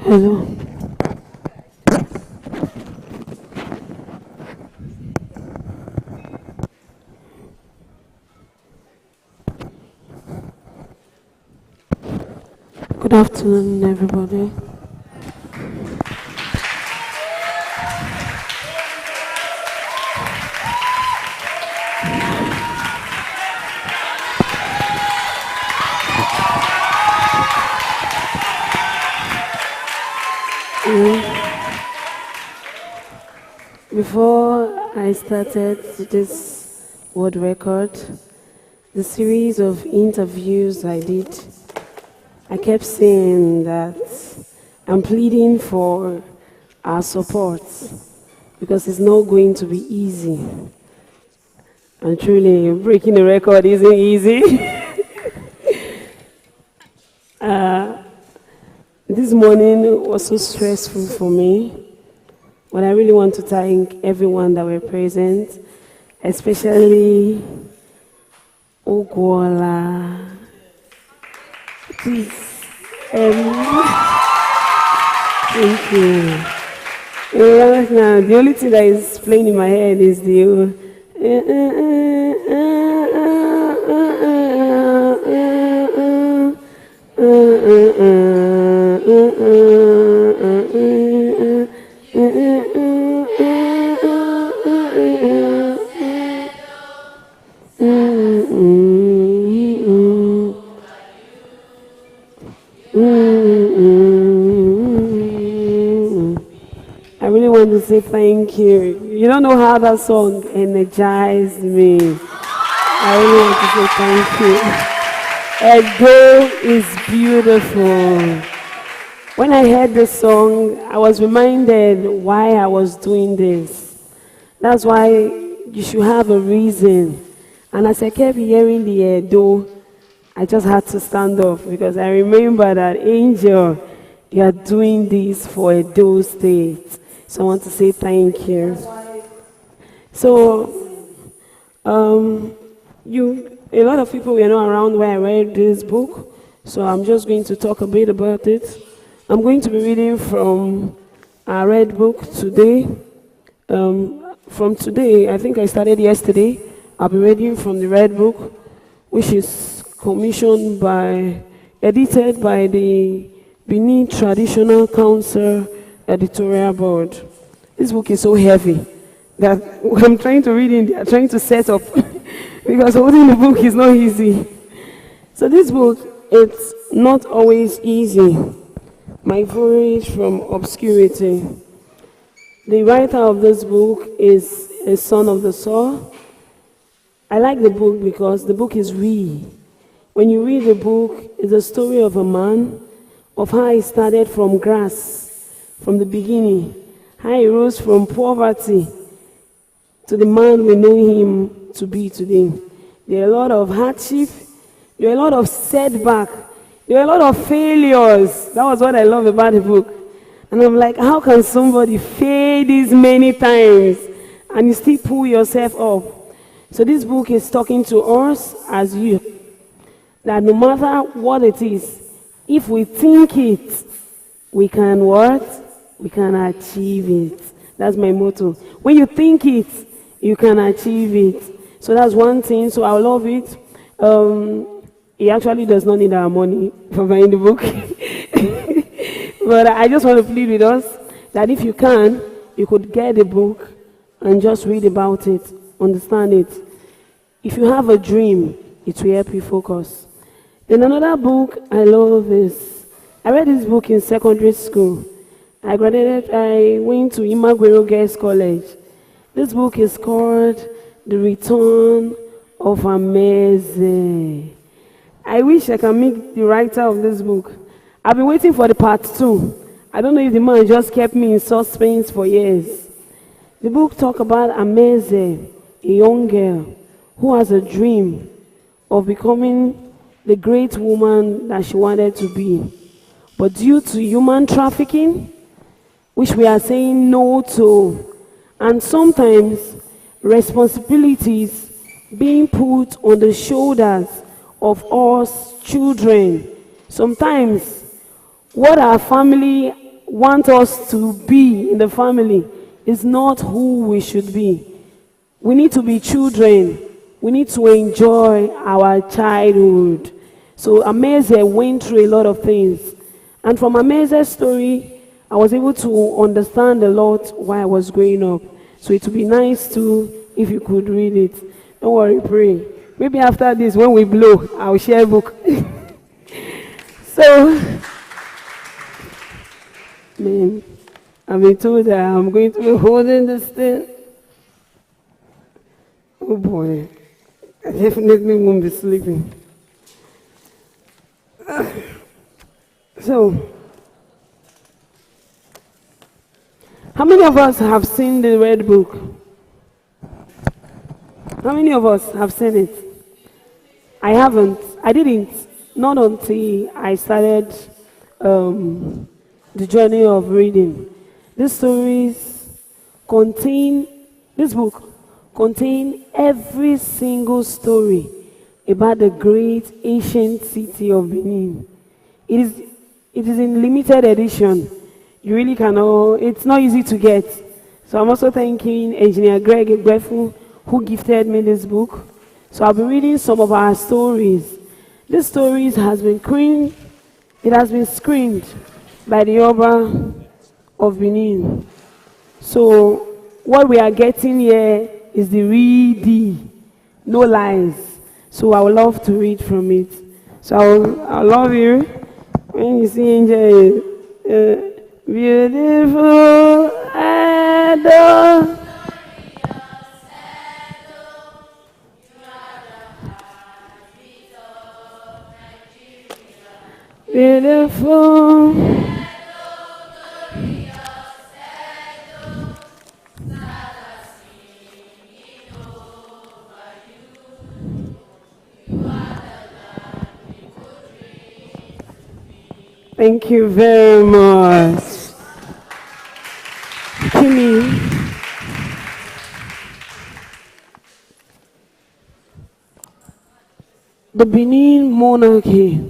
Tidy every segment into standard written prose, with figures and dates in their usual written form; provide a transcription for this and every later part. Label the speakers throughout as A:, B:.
A: Hello. Good afternoon, everybody. Before I started this world record, the series of interviews I did, I kept saying that I'm pleading for our support because it's not going to be easy. And truly, breaking the record isn't easy. This morning was so stressful for me, but I really want to thank everyone that were present, especially Ogwola. Please, thank you. Right now, the only thing that is playing in my head is the I really want to say thank you. You don't know how that song energized me. I really want to say thank you. Edo is beautiful. When I heard this song, I was reminded why I was doing this. That's why you should have a reason. And as I kept hearing the Edo, I just had to stand up because I remember that Angel, you are doing this for Edo State. So I want to say thank you. So, a lot of people were not around when I read this book, so I'm just going to talk a bit about it. I'm going to be reading from our red book today. From today, I think I started yesterday. I'll be reading from the red book, which is edited by the Benin Traditional Council editorial board. This book is so heavy that I'm trying to read it, trying to set up because holding the book is not easy. So this book, it's not always easy. My voyage from obscurity. The writer of this book is a son of the soil. I like the book because the book is real. When you read the book, it's a story of a man, of how he started from grass, from the beginning, how he rose from poverty to the man we know him to be today. There are a lot of hardship, there are a lot of setback, there are a lot of failures. That was what I love about the book. And I'm like, how can somebody fail this many times and you still pull yourself up? So this book is talking to us as you, that no matter what it is, if we think it, we can what? We can achieve it. That's my motto. When you think it, you can achieve it. So that's one thing. So I love it. He actually does not need our money for buying the book. But I just want to plead with us that if you can, you could get the book and just read about it, understand it. If you have a dream, it will help you focus. Then another book I love is, I read this book in secondary school. I graduated, I went to Imagwero Girls College. This book is called The Return of Asein. I wish I can meet the writer of this book. I've been waiting for the part 2. I don't know if the man just kept me in suspense for years. The book talks about Asein, a young girl who has a dream of becoming the great woman that she wanted to be. But due to human trafficking, which we are saying no to, and sometimes responsibilities being put on the shoulders of us children. Sometimes what our family want us to be in the family is not who we should be. We need to be children. We need to enjoy our childhood. So Amaze went through a lot of things. And from Amaze's story, I was able to understand a lot why I was growing up. So it would be nice too if you could read it. Don't worry, pray. Maybe after this, when we blow, I'll share a book. So, man, I've been told that I'm going to be holding this thing. Oh boy, I definitely won't be sleeping. So, how many of us have seen the Red Book? How many of us have seen it? I haven't. I didn't. Not until I started the journey of reading. These stories contain, this book contains every single story about the great ancient city of Benin. It is in limited edition. You really cannot, it's not easy to get. So I'm also thanking Engineer Greg Egbefu, who gifted me this book. So I'll be reading some of our stories. This stories has been screened by the Oba of Benin. So what we are getting here is the read, no lies. So I would love to read from it. So I'll love you when you see Angel. Beautiful adore. Beautiful. Thank you very much. Kimmy. The Benin monarchy,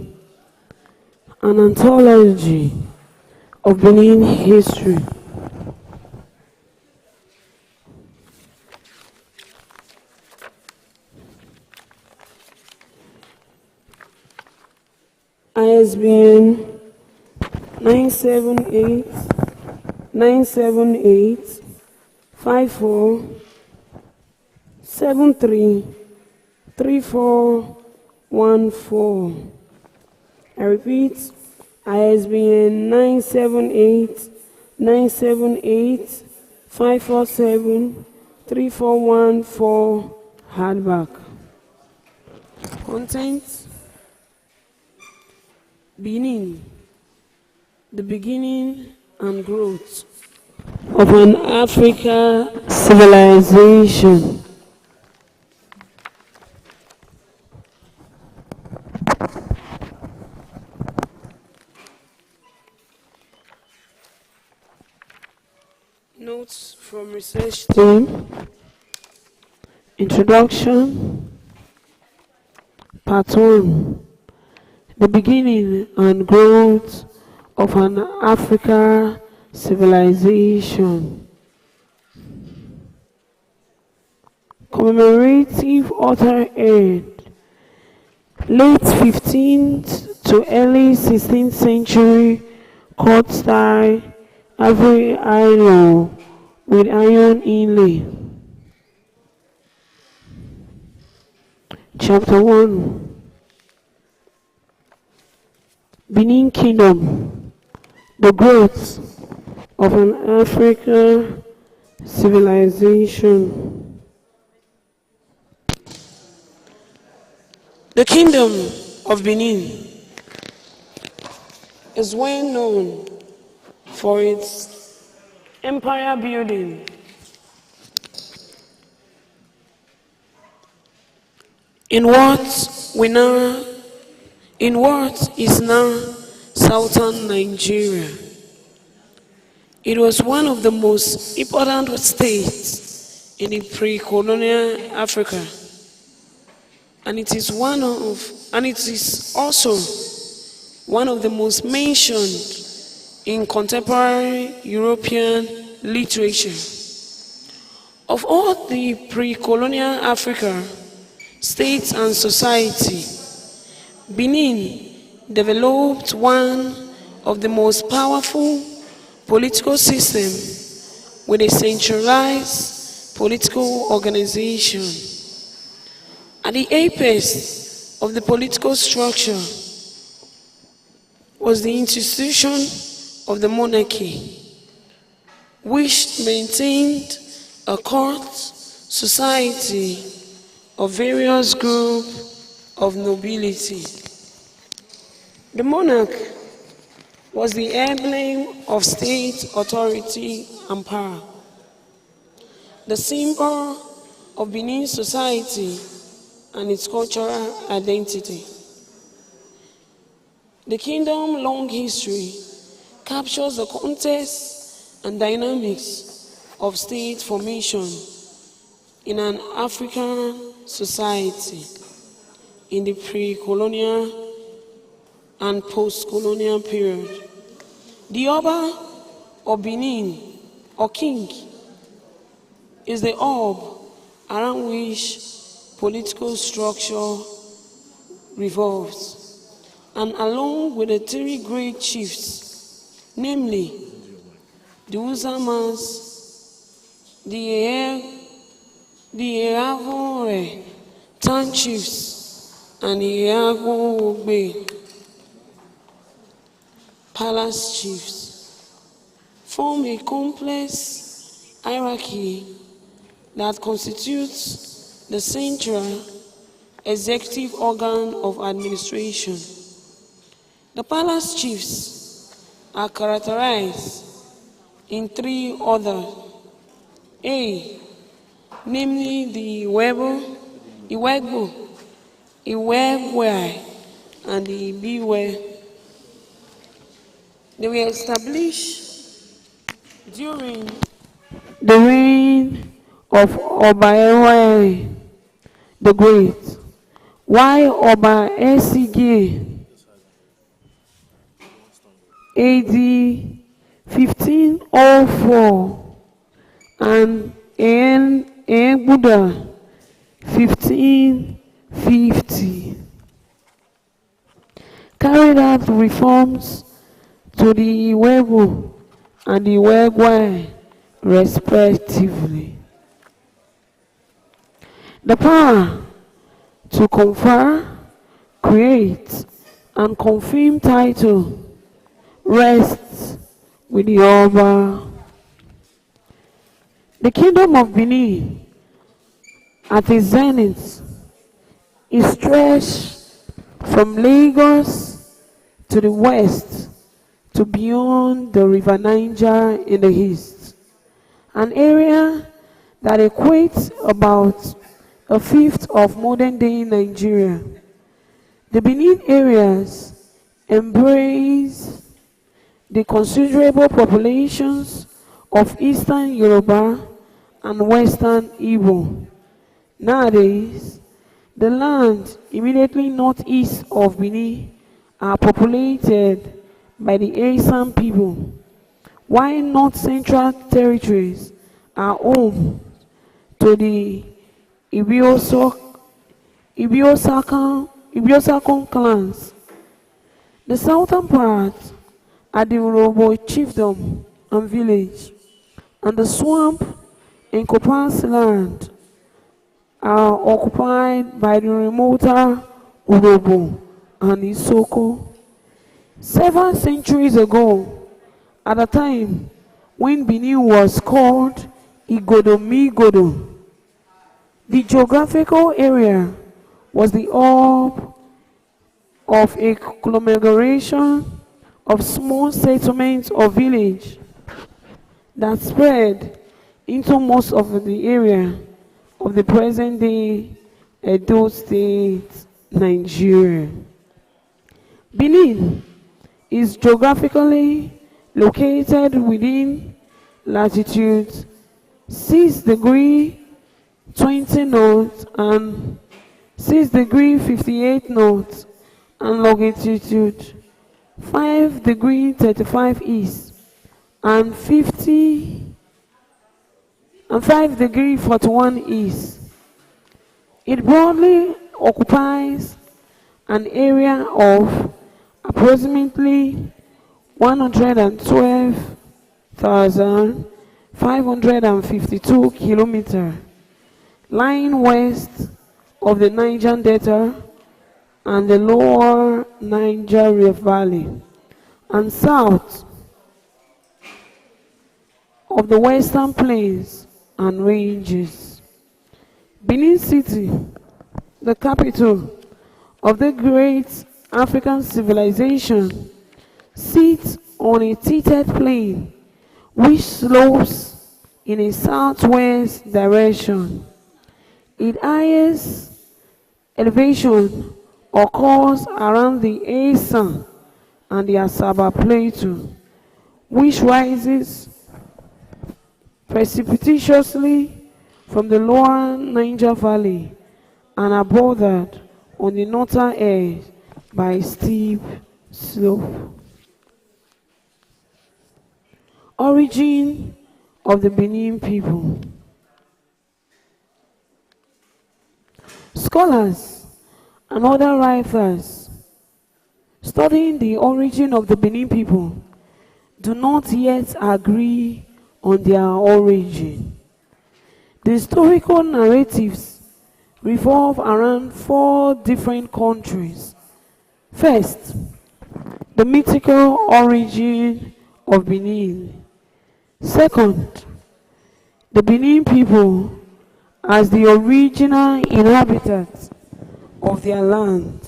A: an anthology of Benin history. ISBN 978 54 73 3414. I repeat, ISBN 978 547 3414, hardback. Content: Benin, the beginning and growth of an African civilization. Notes from research team. Introduction. Part 1. The beginning and growth of an African civilization. Commemorative author aid. Late 15th to early 16th century court style ivory iron with iron inlay. Chapter 1. Benin Kingdom, the growth of an African civilization. The Kingdom of Benin is well known for its empire building, in what is now southern Nigeria. It was one of the most important states in the pre-colonial Africa, and it is also one of the most mentioned in contemporary European literature. Of all the pre-colonial Africa states and society, Benin developed one of the most powerful political systems with a centralized political organization. At the apex of the political structure was the institution of the monarchy, which maintained a court society of various groups of nobility. The monarch was the emblem of state authority and power, the symbol of Benin society and its cultural identity. The kingdom's long history captures the context and dynamics of state formation in an African society in the pre-colonial and post-colonial period. The Oba of Benin, or king, is the orb around which political structure revolves, and along with the three great chiefs, namely the Uzamas, the Eavore town chiefs, and the Eagbo palace chiefs, form a complex hierarchy that constitutes the central executive organ of administration. The palace chiefs are characterized in three orders. A, namely the Iwegbo, Iwegwe, and the Ibiwe. They were established during the reign of Oba the Great, while Oba Esige AD 1504 and Buddha 1550 carried out reforms to the Iwegbo and the Iwegwe respectively. The power to confer, create, and confirm title rests with the Oba. The kingdom of Benin, at its zenith, is stretched from Lagos to the west to beyond the River Niger in the east, an area that equates about a fifth of modern-day Nigeria. The Benin areas embrace the considerable populations of Eastern Yoruba and Western Igbo. Nowadays, the land immediately northeast of Benin are populated by the Asein people, while north central territories are home to the Ibiosakon clans. The southern part are the Urobo chiefdom and village, and the swamp and Kopas land are occupied by the remoter Urobo and Isoko. Several centuries ago, at a time when Benin was called Igodomigodo, the geographical area was the hub of a conglomeration of small settlements or villages that spread into most of the area of the present-day Edo State, Nigeria. Benin is geographically located within latitude 6 degree 20 north and 6 degree 58 north and longitude 5 degree 35 east and 5 degree 41 east. It broadly occupies an area of approximately 112,552 kilometers, lying west of the Niger Delta and the lower Niger River Valley, and south of the Western Plains and Ranges. Benin City, the capital of the great African civilization, sits on a tilted plain which slopes in a southwest direction. Its highest elevation occurs around the Asein and the Asaba Plateau, which rises precipitously from the lower Niger Valley and are bordered on the northern edge by a steep slope. Origin of the Benin people. Scholars and other writers studying the origin of the Benin people do not yet agree on their origin. The historical narratives revolve around 4 different countries. First, the mythical origin of Benin. Second, the Benin people as the original inhabitants of their land.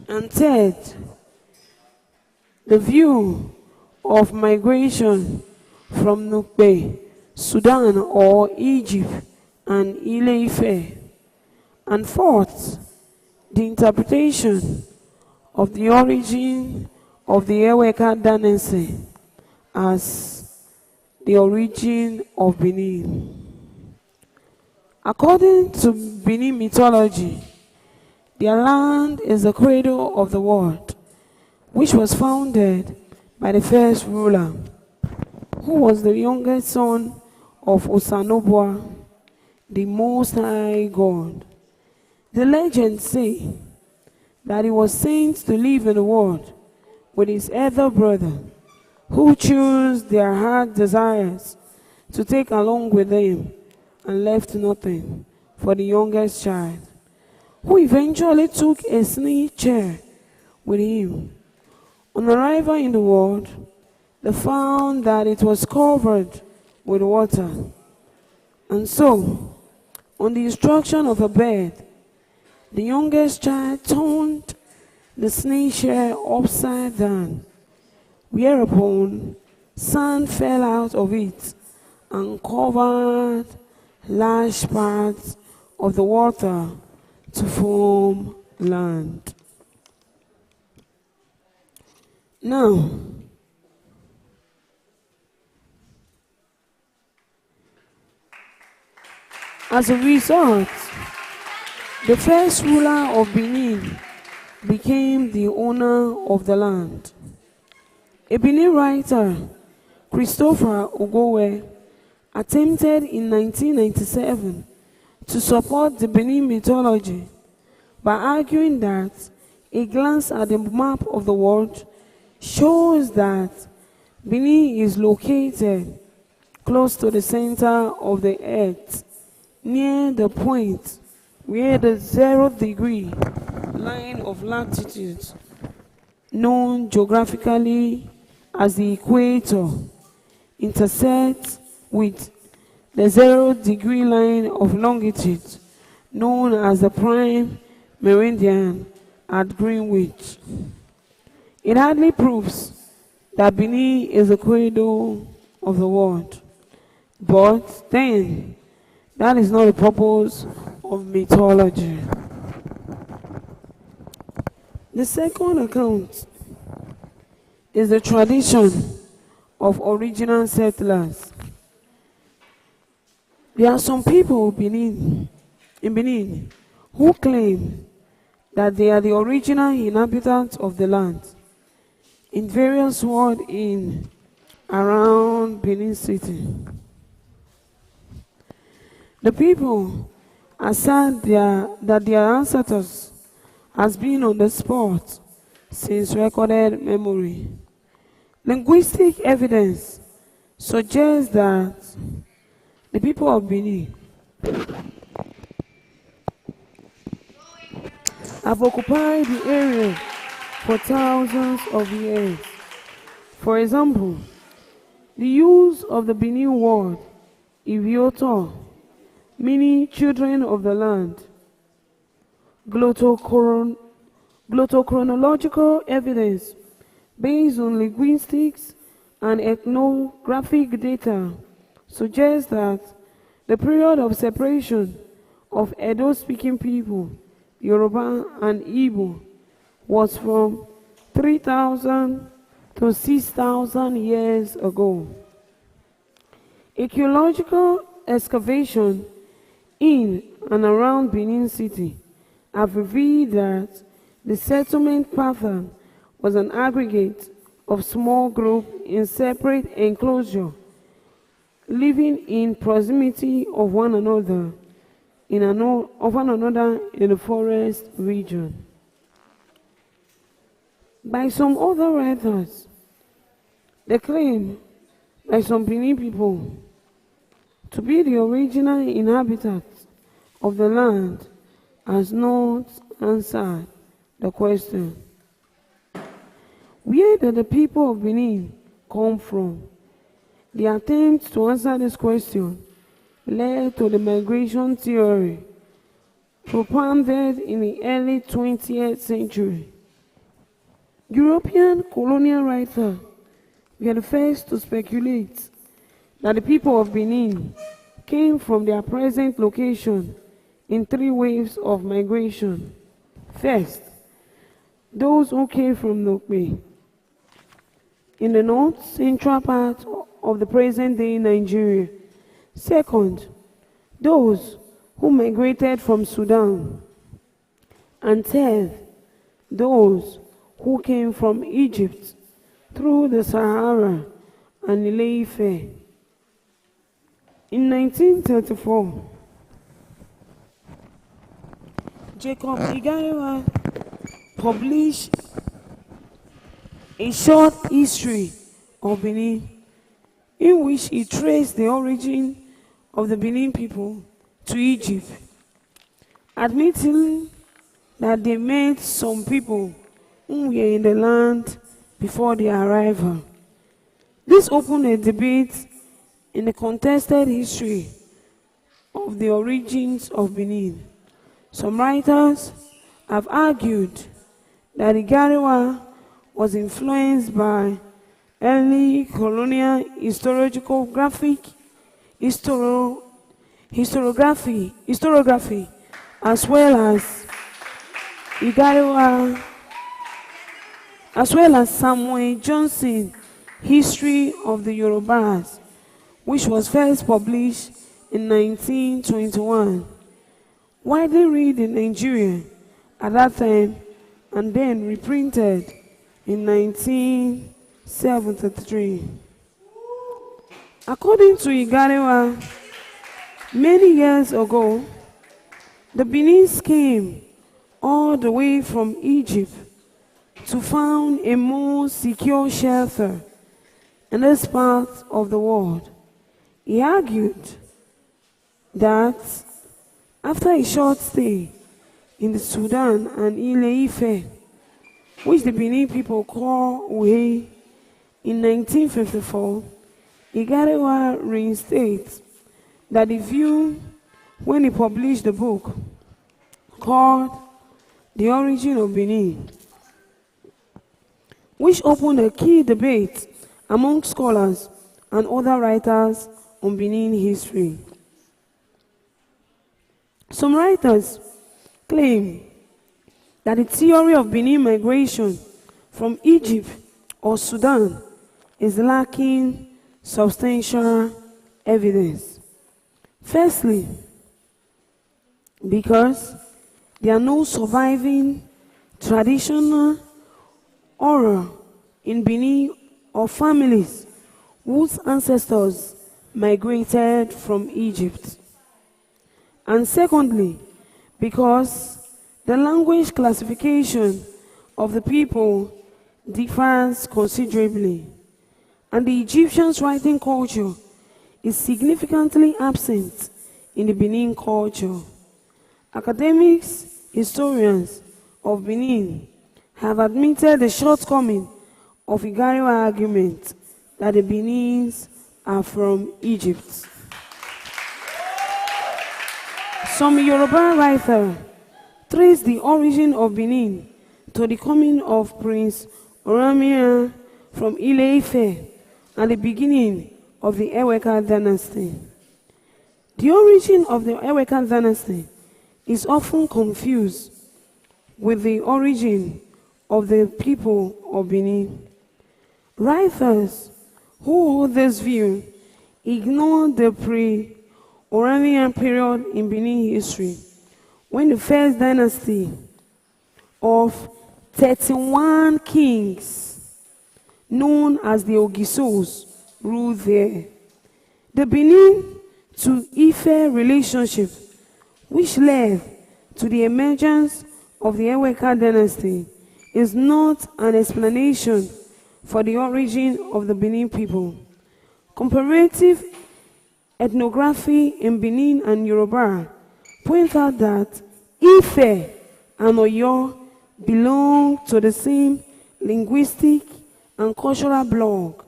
A: And third, the view of migration from Nukbe, Sudan or Egypt and Ile-Ife. And fourth, the interpretation of the origin of the Eweka Danese as the origin of Benin. According to Benin mythology, their land is the cradle of the world, which was founded by the first ruler, who was the youngest son of Osanobua, the Most High God. The legends say that he was sent to live in the world with his elder brother, who chose their heart desires to take along with them and left nothing for the youngest child, who eventually took a snake chair with him. On arrival in the world, they found that it was covered with water. And so, on the instruction of a bird, the youngest child turned the snake chair upside down, whereupon sand fell out of it and covered large parts of the water to form land. Now, as a result, the first ruler of Benin became the owner of the land. A Benin writer, Christopher Ogowe, attempted in 1997 to support the Benin mythology by arguing that a glance at the map of the world shows that Benin is located close to the center of the earth, near the point where the 0-degree line of latitude, known geographically as the equator, intersects with the 0-degree line of longitude, known as the prime meridian at Greenwich. It hardly proves that Benin is the cradle of the world. But then, that is not the purpose of mythology. The second account is the tradition of original settlers. There are some people in Benin who claim that they are the original inhabitants of the land in various wards in around Benin City. The people assert that their ancestors has been on the spot since recorded memory. Linguistic evidence suggests that the people of Benin have occupied the area for thousands of years. For example, the use of the Benin word Ivioto, meaning children of the land, glottochronological evidence based on linguistics and ethnographic data suggests that the period of separation of Edo-speaking people, Yoruba and Igbo, was from 3,000 to 6,000 years ago. Archaeological excavation in and around Benin City have revealed that the settlement pattern was an aggregate of small groups in separate enclosures, living in proximity of one another in the forest region. By some other writers, they claim by some Benin people to be the original inhabitants of the land has not answered the question. Where did the people of Benin come from? The attempt to answer this question led to the migration theory propounded in the early 20th century. European colonial writers were the first to speculate that the people of Benin came from their present location in three waves of migration. First, those who came from Nokbe in the north-central part of the present-day Nigeria. Second, those who migrated from Sudan. And third, those who came from Egypt through the Sahara and Ile-Ife. In 1934, Jacob Igarewa published a short history of Benin, in which he traced the origin of the Benin people to Egypt, admitting that they met some people who were in the land before their arrival. This opened a debate in the contested history of the origins of Benin. Some writers have argued that Igarewa was influenced by early colonial historiography, as well as Samuel Johnson's History of the Yorubas, which was first published in 1921, widely read in Nigeria at that time, and then reprinted in 1973. According to Igarewa, many years ago, the Beninese came all the way from Egypt to find a more secure shelter in this part of the world. He argued that after a short stay in the Sudan and Ile-Ife, which the Benin people call Uhe, in 1954, Igarewa reinstates that the view when he published the book called The Origin of Benin, which opened a key debate among scholars and other writers on Benin history. Some writers claim that the theory of Benin migration from Egypt or Sudan is lacking substantial evidence. Firstly, because there are no surviving traditional oral in Benin of families whose ancestors migrated from Egypt. And secondly, because the language classification of the people differs considerably, and the Egyptians' writing culture is significantly absent in the Benin culture. Academics, historians of Benin have admitted the shortcoming of Igariwa argument that the Benins are from Egypt. Some Yoruba writers trace the origin of Benin to the coming of Prince Osariemen from Ile-Ife and the beginning of the Eweka dynasty. The origin of the Eweka dynasty is often confused with the origin of the people of Benin. Writers who hold this view ignore the pre-Osariemen period in Benin history, when the first dynasty of 31 kings, known as the Ogisos, ruled there. The Benin to Ife relationship, which led to the emergence of the Eweka dynasty, is not an explanation for the origin of the Benin people. Comparative ethnography in Benin and Yoruba point out that Ife and Oyo belong to the same linguistic and cultural bloc,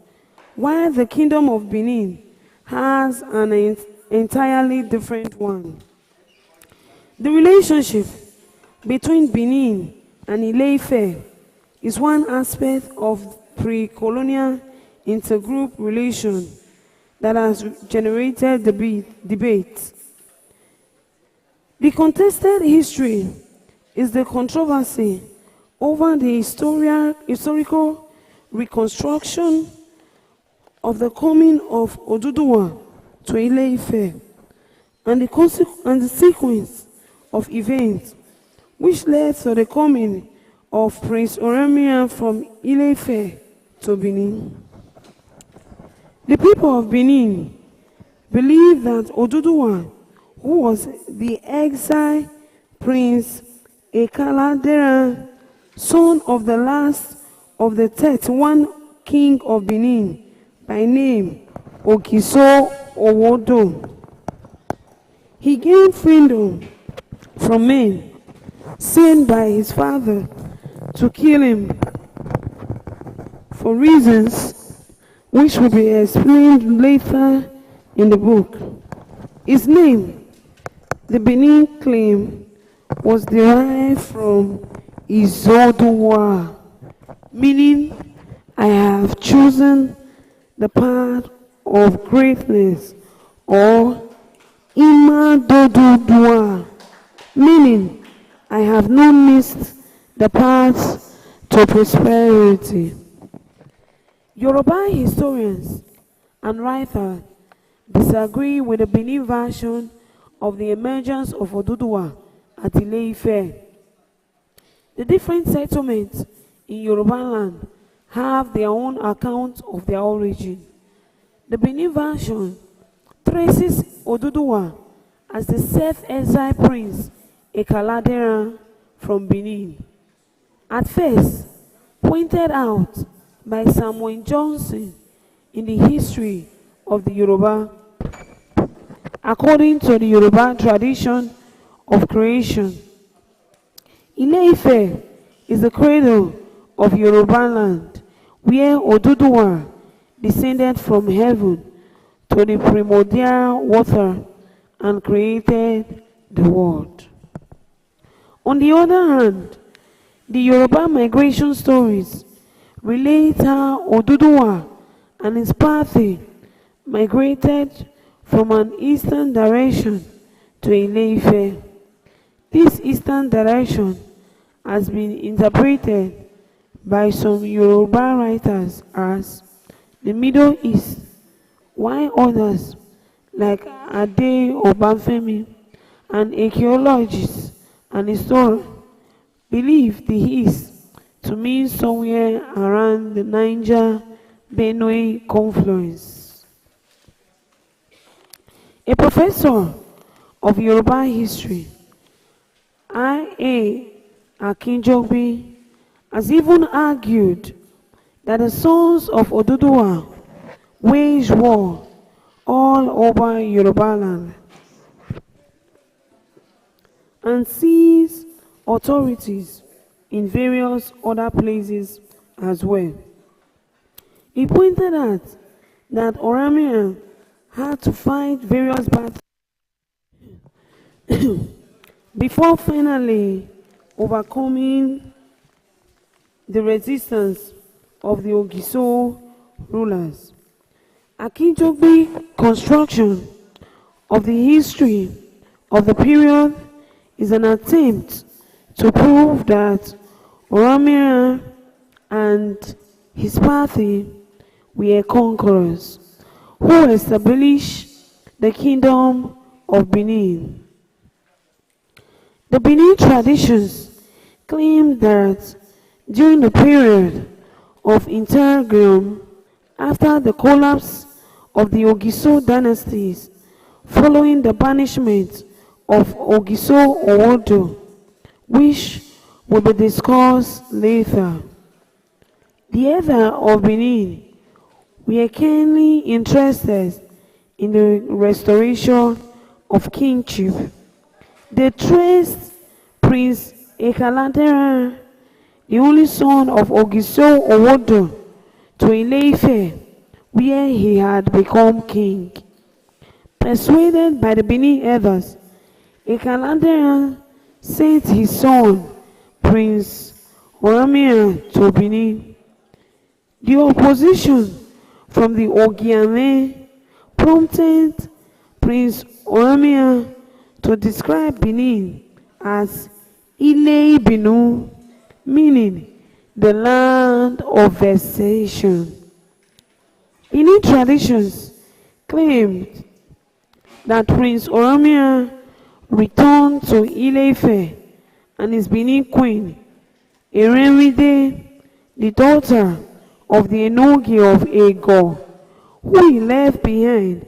A: while the Kingdom of Benin has an entirely different one. The relationship between Benin and Ile-Ife is one aspect of pre-colonial intergroup relation that has generated debate. The contested history is the controversy over the historical reconstruction of the coming of Oduduwa to Ile-Ife and the sequence of events which led to the coming of Prince Osariemen from Ile-Ife to Benin. The people of Benin believe that Oduduwa, who was the exiled Prince Ekaladera, son of the last of the 31 king of Benin, by name Okiso Owodo. He gained freedom from men sent by his father to kill him for reasons which will be explained later in the book. His name, the Benin claim, was derived from Izoduwa, meaning I have chosen the path of greatness, or Imadoduwa, meaning I have not missed the path to prosperity. Yoruba historians and writers disagree with the Benin version of the emergence of Oduduwa at Ile-Ife. The different settlements in Yoruba land have their own account of their origin. The Benin version traces Oduduwa as the self-exiled prince Ekaladera from Benin. At first, pointed out by Samuel Johnson in the history of the Yoruba. According to the Yoruba tradition of creation, Ile-Ife is the cradle of Yoruba land, where Oduduwa descended from heaven to the primordial water and created the world. On the other hand, the Yoruba migration stories relate how Oduduwa and his party migrated from an eastern direction to Ile-Ife. This eastern direction has been interpreted by some Yoruba writers as the Middle East, while others, like Ade Obanfemi, an archaeologist and historian, believe the East to mean somewhere around the Niger Benue confluence. A professor of Yoruba history, I.A. Akinjobi, has even argued that the sons of Oduduwa waged war all over Yoruba land and seized authorities in various other places as well. He pointed out that Osariemen had to fight various battles before finally overcoming the resistance of the Ogiso rulers. Akinjobi's construction of the history of the period is an attempt to prove that Osariemen and his party were conquerors who established the kingdom of Benin. The Benin traditions claim that during the period of interregnum, after the collapse of the Ogiso dynasties following the banishment of Ogiso Owodo, which will be discussed later, the Ether of Benin were keenly interested in the restoration of kingship. They traced Prince Ekalanteran, the only son of Ogiso Owodo, to Ile-Ife, where he had become king. Persuaded by the Benin elders, Ekalanteran sent his son, Prince Osariemen, to Benin. The opposition from the Ogiame prompted Prince Osariemen to describe Benin as Ile Binu, meaning the land of vexation. Benin traditions claimed that Prince Osariemen returned to Ile-Ife and his Benin queen, Erenwide, the daughter of the Enogi of Ego, who he left behind,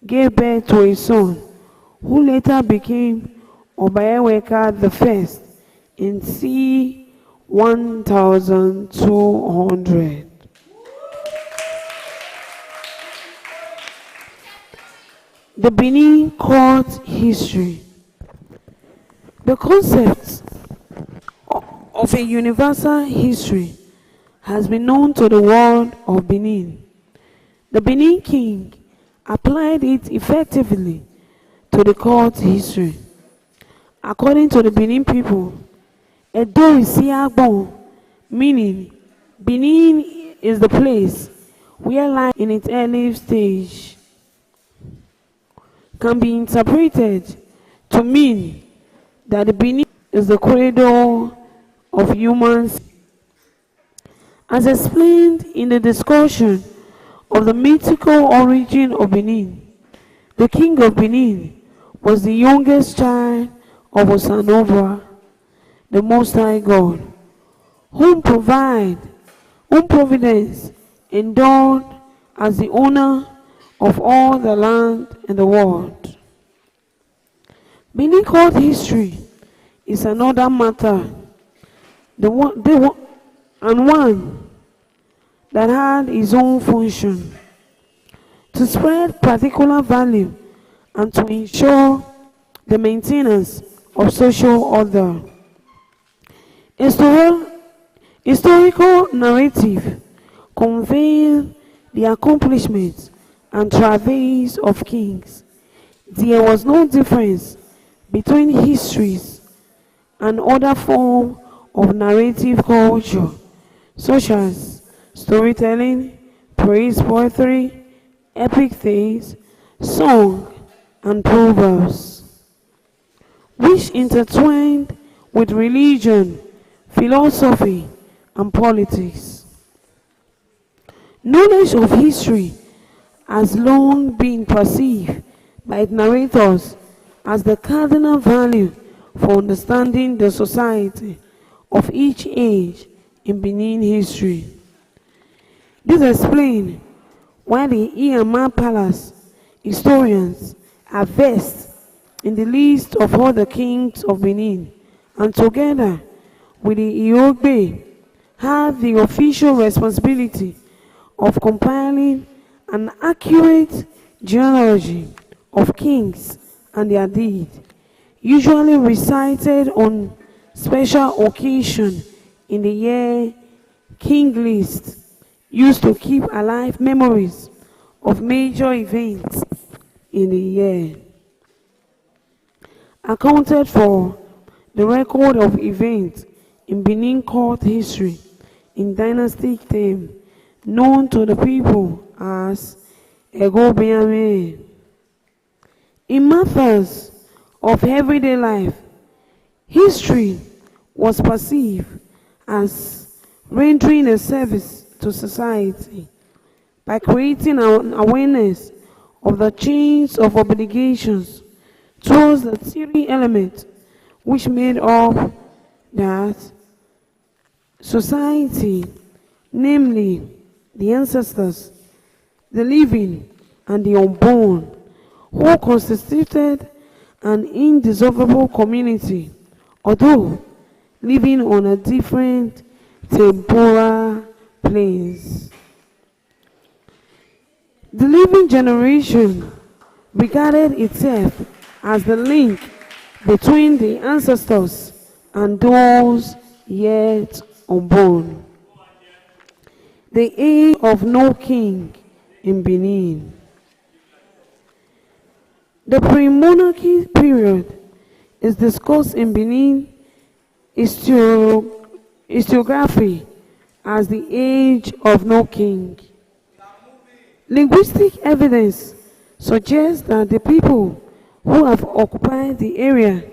A: gave birth to a son, who later became Obaeweka I in c. 1200. The Benin court history. The concept of a universal history has been known to the world of Benin. The Benin king applied it effectively to the court history. According to the Benin people, Edo is Siagbon, meaning Benin is the place where life in its early stage can be interpreted to mean that the Benin is the cradle of humans. As explained in the discussion of the mythical origin of Benin, the king of Benin was the youngest child of Osanova, the Most High God, whom Providence endowed as the owner of all the land in the world. Benin court history is another matter, and one that had its own function to spread particular value and to ensure the maintenance of social order. Historical narrative conveyed the accomplishments and travails of kings. There was no difference between histories and other forms of narrative culture, such as storytelling, praise poetry, epic tales, song, and proverbs, which intertwined with religion, philosophy, and politics. Knowledge of history has long been perceived by its narrators as the cardinal value for understanding the society of each age in Benin history. This explains why the Iama Palace historians are versed in the list of all the kings of Benin, and together with the Iogbe have the official responsibility of compiling an accurate genealogy of kings and their deeds, usually recited on special occasion in the year. King list used to keep alive memories of major events in the year. Accounted for the record of events in Benin court history in dynastic time, known to the people as Egobiame. In matters of everyday life, history was perceived as rendering a service to society by creating an awareness of the chains of obligations towards the three elements which made up that society, namely the ancestors, the living, and the unborn, who constituted an indissoluble community, although living on a different temporal planes. The living generation regarded itself as the link between the ancestors and those yet unborn. The age of no king in Benin. The pre-monarchy period is discussed in Benin historiography as the age of no king. Linguistic evidence suggests that the people who have occupied the area,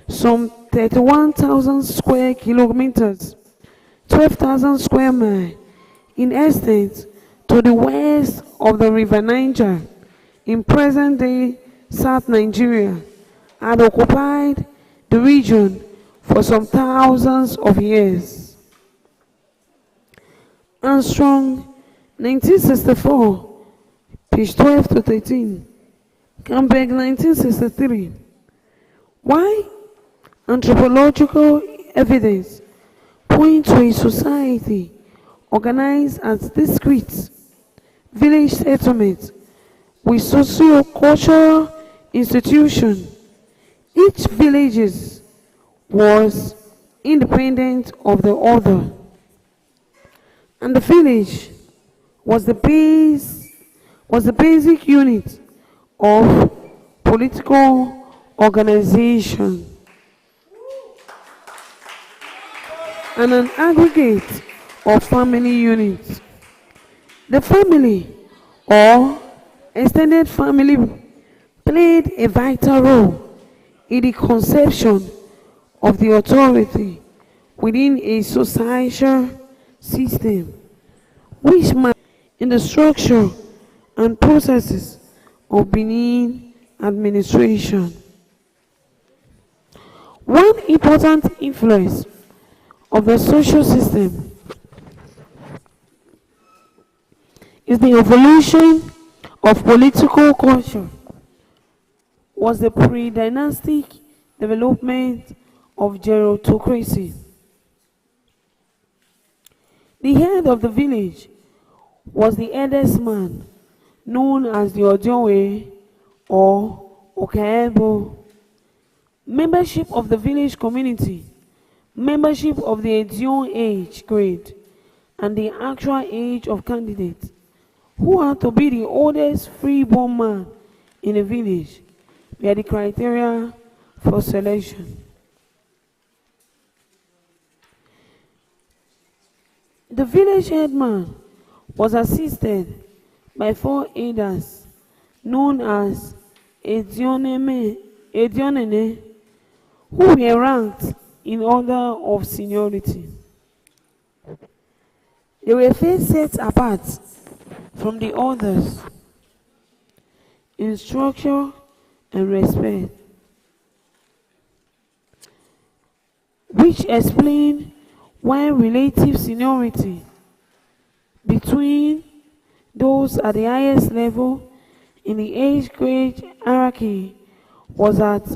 A: some 31,000 square kilometers, 12,000 square miles, in extent to the west of the River Niger, in present-day South Nigeria, had occupied the region for some thousands of years. Armstrong, 1964, page 12 to 13. Campbell, 1963. Why anthropological evidence points to a society organized as discrete village settlements with socio-cultural institutions. Each village was independent of the other, and the village was the basic unit of political organization and an aggregate of family units. The family or extended family played a vital role in the conception of the authority within a social system, which might in the structure and processes of Benin administration. One important influence of the social system is the evolution of political culture, was the pre-dynastic development of gerontocracy. The head of the village was the eldest man, known as the Ojowe or Okaebo. Membership of the village community, membership of the Edion age grade, and the actual age of candidates, who had to be the oldest freeborn man in the village, were the criteria for selection. The village headman was assisted by 4 elders, known as Edionene, who were ranked in order of seniority. They were first set apart from the others in structure and respect, which explain why relative seniority between those at the highest level in the age grade hierarchy was at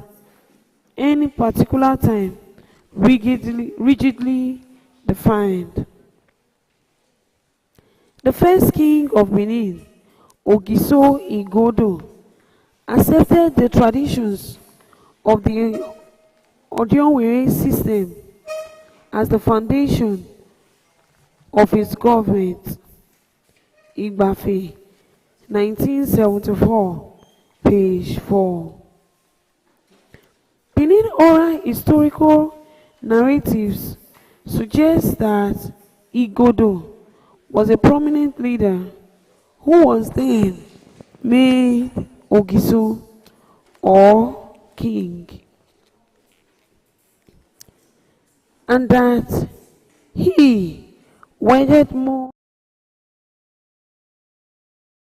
A: any particular time rigidly defined. The first king of Benin, Ogiso Igodo, accepted the traditions of the Odionwere system as the foundation of his government. Igbafe, 1974, page 4. Benin oral historical narratives suggest that Igodo was a prominent leader who was then made Ogiso or king, and that he wedded more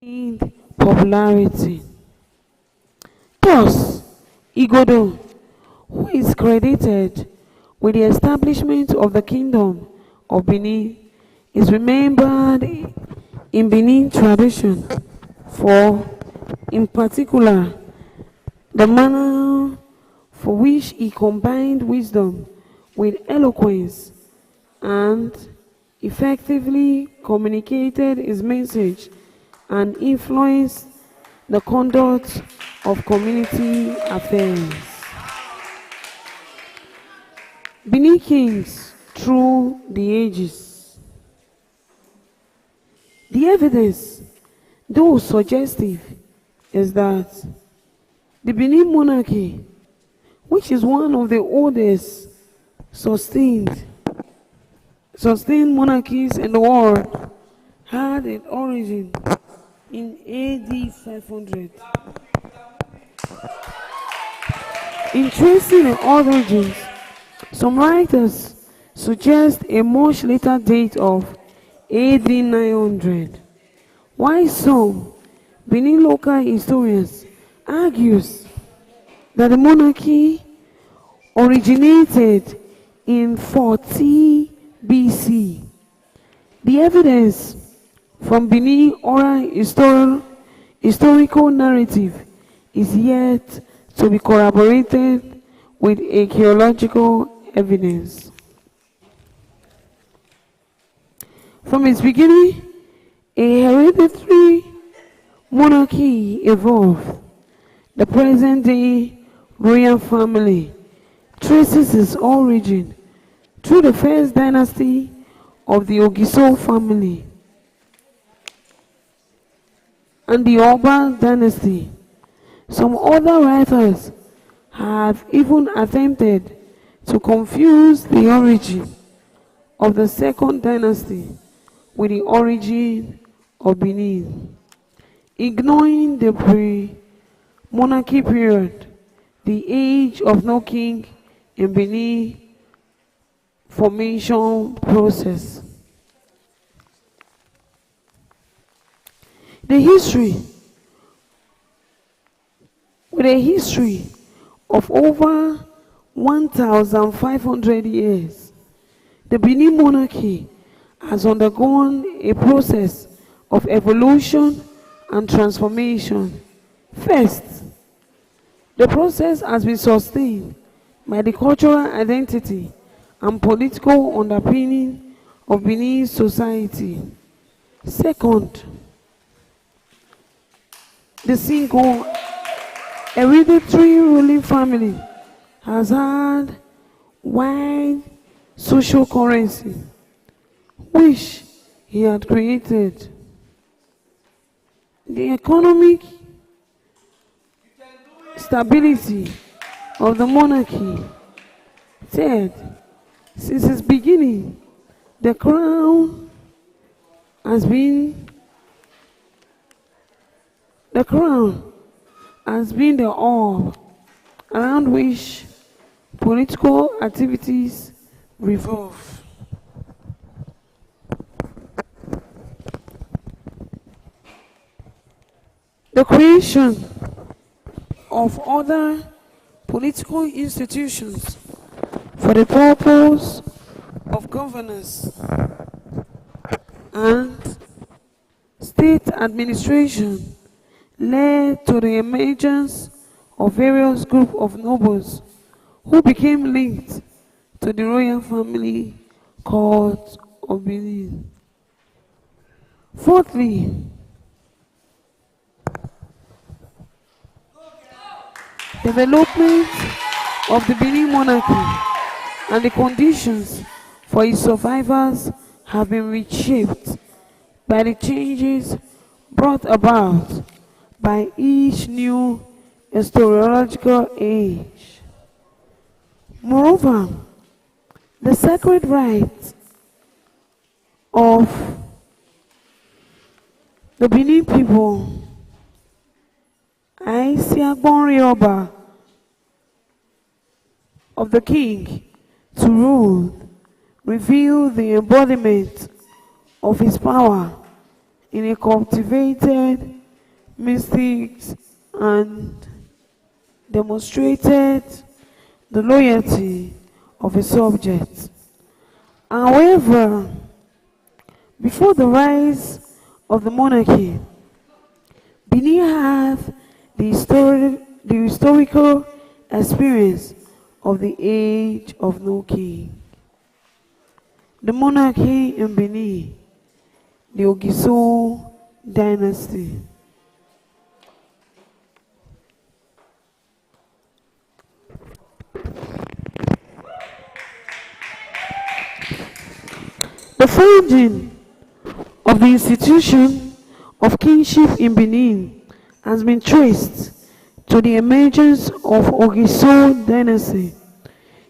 A: in popularity. Thus, Igodo, who is credited with the establishment of the kingdom of Benin, is remembered in Benin tradition for, in particular, the manner for which he combined wisdom with eloquence and effectively communicated his message and influenced the conduct of community affairs. Benin kings through the ages. The evidence, though suggestive, is that the Benin monarchy, which is one of the oldest sustained monarchies in the world, had an origin in AD 500. In tracing the origins, some writers suggest a much later date of AD 900, while some Benin local historians argues that the monarchy originated in 40 BC. The evidence from Benin oral historical narrative is yet to be corroborated with archaeological evidence. From its beginning, a hereditary monarchy evolved. The present-day royal family traces its origin through the first dynasty of the Ogiso family and the Oba dynasty. Some other writers have even attempted to confuse the origin of the second dynasty with the origin of Benin, ignoring the pre-monarchy period, the age of no king in Benin formation process. With a history of over 1,500 years, the Benin monarchy has undergone a process of evolution and transformation. First, the process has been sustained by the cultural identity and political underpinning of Benin society. Second, the single hereditary ruling family has had wide social currency, which he had created. The economic stability of the monarchy. Third, since its beginning, the crown has been the orb around which political activities revolve. The creation of other political institutions for the purpose of governance and state administration led to the emergence of various groups of nobles who became linked to the royal family court of Benin. Fourthly, development of the Benin monarchy and the conditions for its survivors have been reshaped by the changes brought about by each new historiological age. Moreover, the sacred right of the Benin people, Asein of the king to rule, reveal the embodiment of his power in a cultivated mystics and demonstrated the loyalty of his subjects. However, before the rise of the monarchy, Benin had the historical experience of the age of no king. The monarchy in Benin, the Ogiso dynasty. The founding of the institution of kingship in Benin has been traced to the emergence of Ogiso dynasty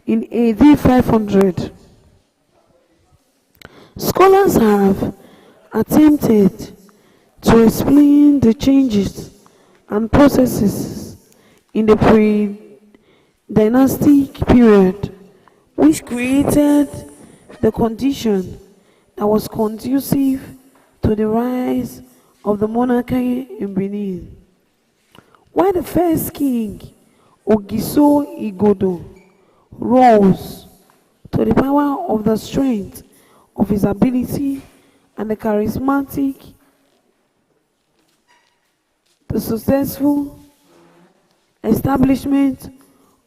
A: in AD 500. Scholars have attempted to explain the changes and processes in the pre-dynastic period which created the condition that was conducive to the rise of the monarchy in Benin. While the first king, Ogiso Igodo, rose to the power of the strength of his ability and the successful establishment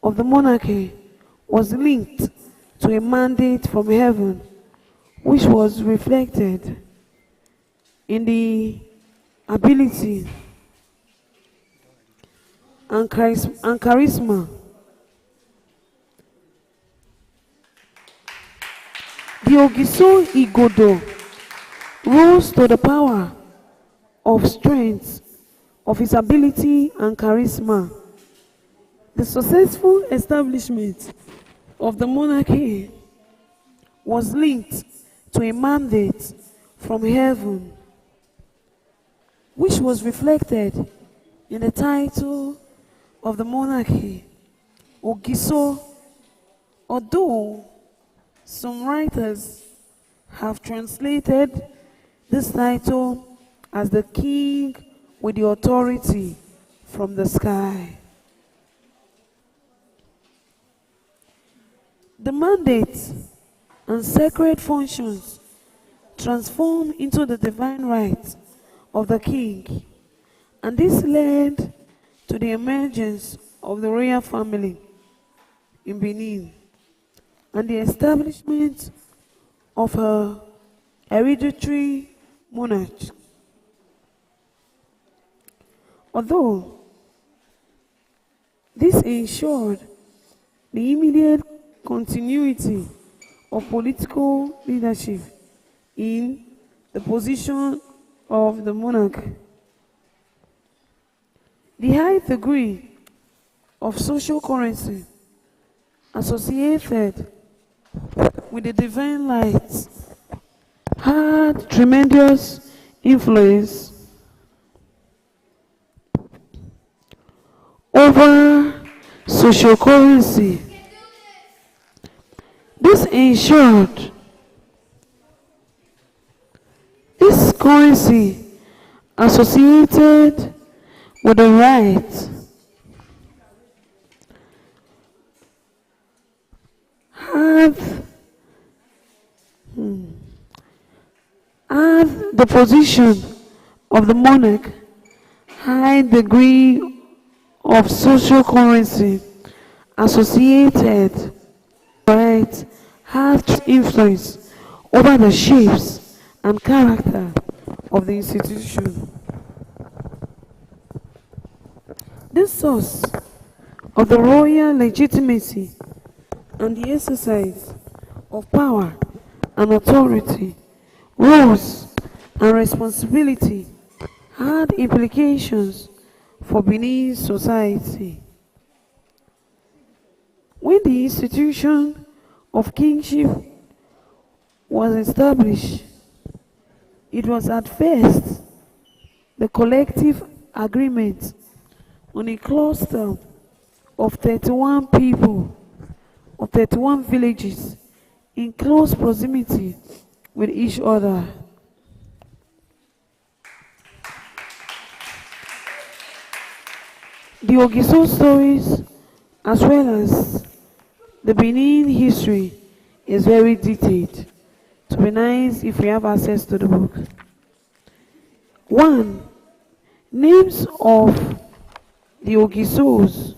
A: of the monarchy was linked to a mandate from heaven, which was reflected in the ability and charisma. The Ogiso Igodo rose to the power of strength of his ability and charisma. The successful establishment of the monarchy was linked to a mandate from heaven, which was reflected in the title of the monarchy, Ogiso, although some writers have translated this title as the king with the authority from the sky. The mandate and sacred functions transform into the divine rights of the king, and this led to the emergence of the royal family in Benin and the establishment of a hereditary monarch. Although this ensured the immediate continuity of political leadership in the position of the monarch, the high degree of social currency associated with the divine light had tremendous influence over social currency. This ensured this currency associated with the right had the position of the monarch, high degree of social currency associated, right, have influence over the shapes and character of the institution. This source of the royal legitimacy and the exercise of power and authority, roles and responsibility had implications for Benin society. When the institution of kingship was established, it was at first the collective agreement on a cluster of 31 people, of 31 villages in close proximity with each other. The Ogiso stories, as well as the Benin history, is very detailed. It would be nice if we have access to the book. 1. Names of the Ogisos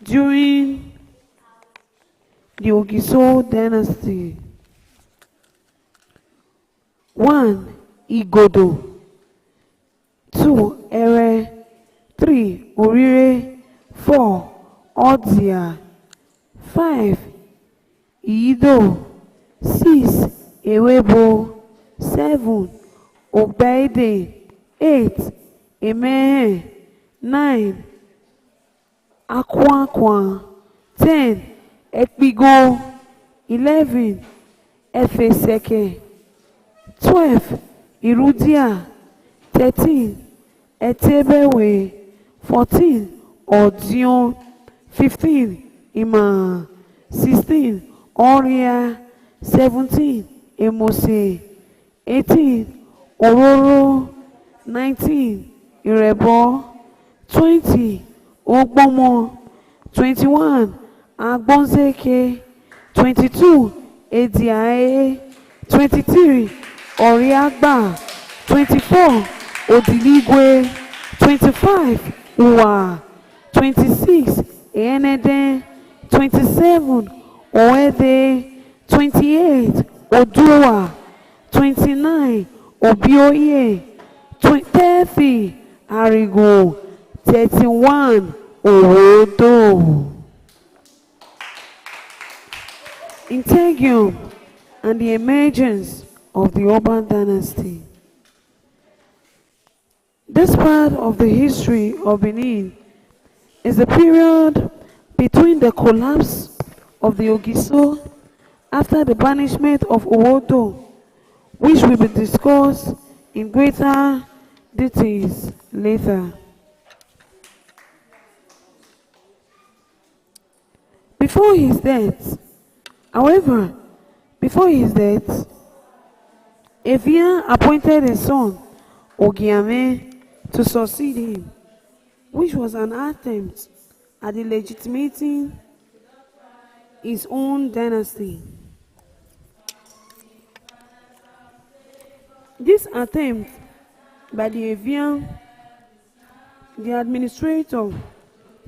A: during the Ogiso dynasty. 1. Igodo. 2. Ere. 3. Orire. 4. Odzia. 5. Ido. 6. Ewebo. 7. Obeide. 8. Emehe. 9. Akwankwan. 10. Ekpigo. 11. Efeseke. 12. Irudia. 13. Etebewe. 14. Odion. 15. Ima. 16. Oria. 17. Emose. 18. Ororo. 19. Irebo. 20. Ogbomo. 21. Agbonzeke. 22. Ediae. 23. Oriagba. 24. Odiligwe. 25. Uwa. 26. Enede. 27. Oede. 28. Odua. 29. Obioye. 30. Arigo. 31. Owodo. Integume and the emergence of the Urban dynasty. This part of the history of Benin is the period between the collapse of the Ogiso after the banishment of Owodo, which will be discussed in greater details later. Before his death, Evian appointed his son, Ogiame, to succeed him, which was an attempt at legitimating his own dynasty. This attempt by the Evian, the administrator,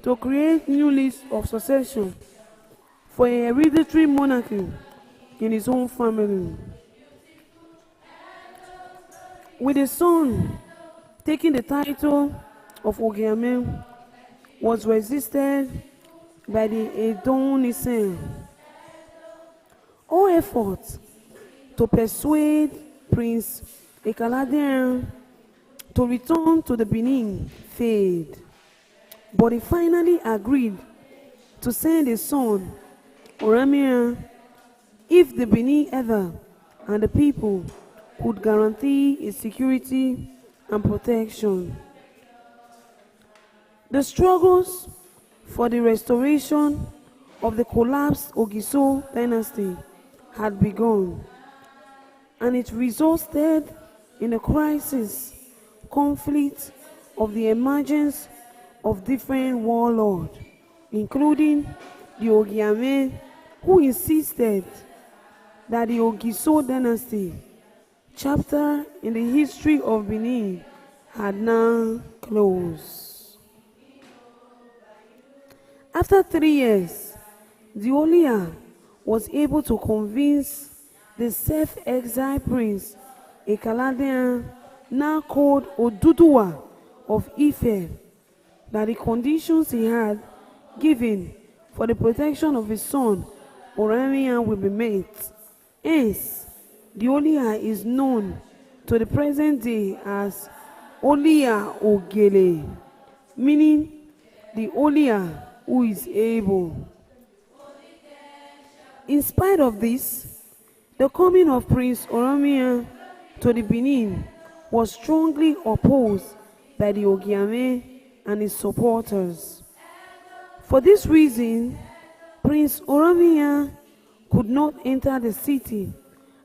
A: to create new list of succession for a hereditary monarchy in his own family, with his son taking the title of Ogiame, was resisted by the Edonisen. All efforts to persuade Prince Ekaladian to return to the Benin failed, but he finally agreed to send his son, Osariemen, if the Benin Ether and the people could guarantee its security and protection. The struggles for the restoration of the collapsed Ogiso dynasty had begun, and it resulted in a crisis, conflict, of the emergence of different warlords, including the Osariemen, who insisted that the Ogiso dynasty chapter in the history of Benin had now closed. After 3 years, the Olia was able to convince the self-exiled prince, a Chaldean now called Oduduwa of Ife, that the conditions he had given for the protection of his son Osariemen will be met. Hence, the Olia is known to the present day as Olia Ogele, meaning the Olia who is able. In spite of this, the coming of Prince Osariemen to the Benin was strongly opposed by the Osariemen and his supporters. For this reason, Prince Osariemen could not enter the city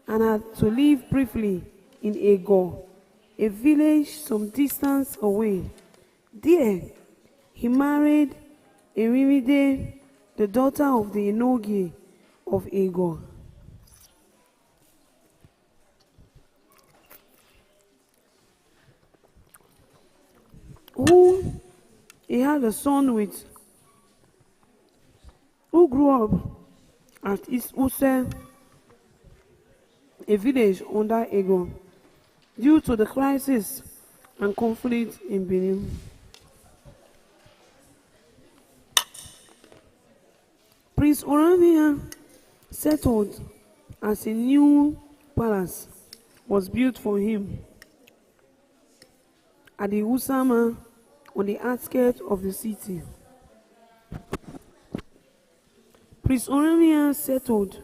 A: and had to live briefly in Ego, a village some distance away. There, he married Erimide, the daughter of the Enogie of Ego. He had a son with, who grew up at Use, a village under Ego, due to the crisis and conflict in Benin. Prince Osariemen settled as a new palace was built for him at the Usama on the outskirts of the city. Prince Osariemen settled,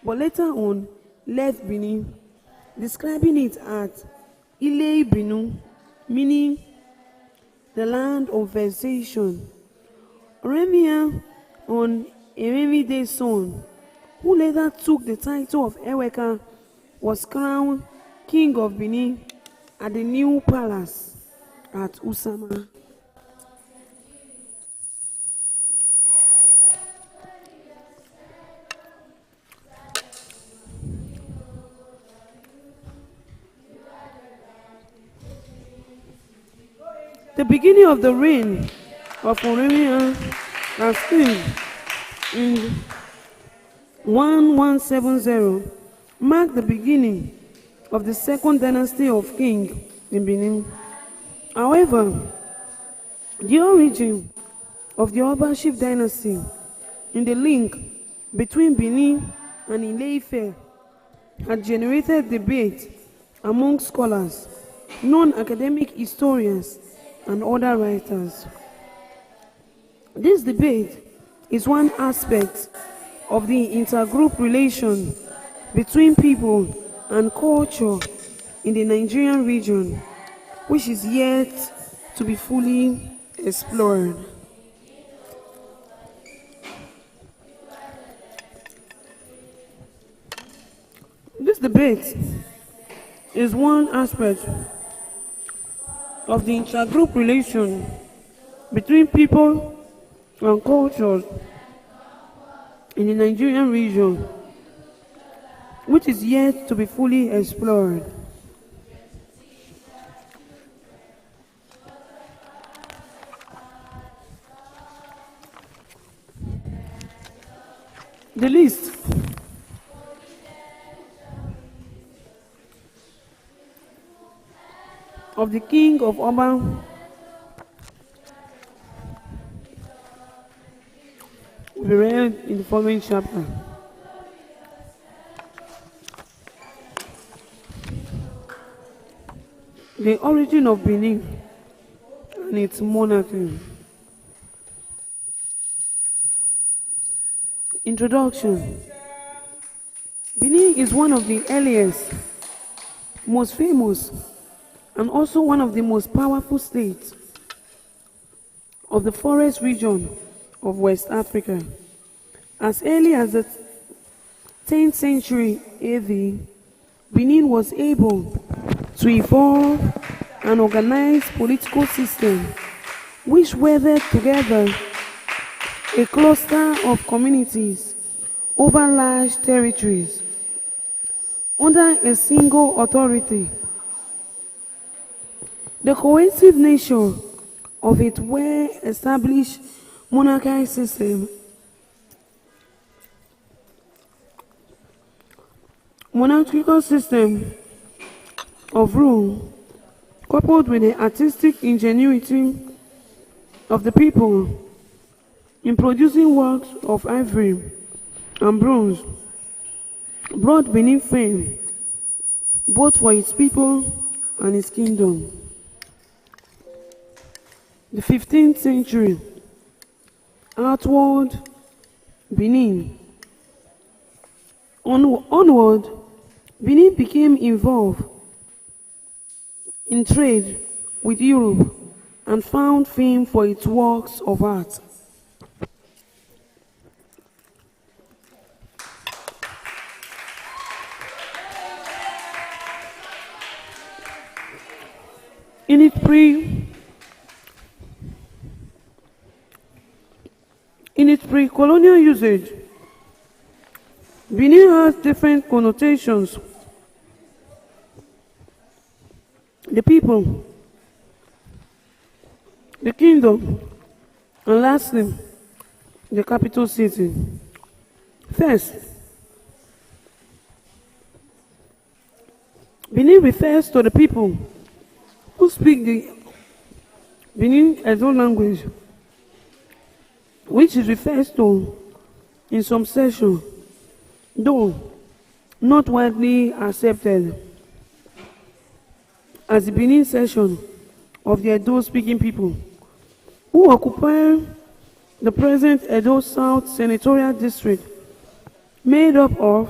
A: but later on left Benin, describing it as Ile Binu, meaning the land of vexation. Osariemen, on Eremide's son, who later took the title of Eweka, was crowned King of Benin at the new palace at Usama. The beginning of the reign of Osariemen Asein in 1170 marked the beginning of the second dynasty of kings in Benin. However, the origin of the Obaship dynasty in the link between Benin and Ile-Ife had generated debate among scholars, non-academic historians, and other writers. This debate is one aspect of the intergroup relation between people and culture in the Nigerian region, which is yet to be fully explored. This debate is one aspect of the intergroup relation between people and cultures in the Nigerian region, which is yet to be fully explored. The list of the king of Oba will be read in the following chapter. The origin of Benin and its monarchy. Introduction. Benin is one of the earliest, most famous, and also one of the most powerful states of the forest region of West Africa. As early as the 10th century AD, Benin was able to evolve an organized political system which weathered together a cluster of communities over large territories under a single authority. The cohesive nature of its well-established monarchical system of rule, coupled with the artistic ingenuity of the people in producing works of ivory and bronze, brought Benin fame both for its people and its kingdom. The 15th century, outward Benin. Onward, Benin became involved in trade with Europe and found fame for its works of art. In its pre-colonial usage, Benin has different connotations. The people, the kingdom, and lastly, the capital city. First, Benin refers to the people who speak the Benin Edo language, which is referred to in some sections, though not widely accepted, as the Benin section of the Edo-speaking people, who occupy the present Edo South Senatorial District, made up of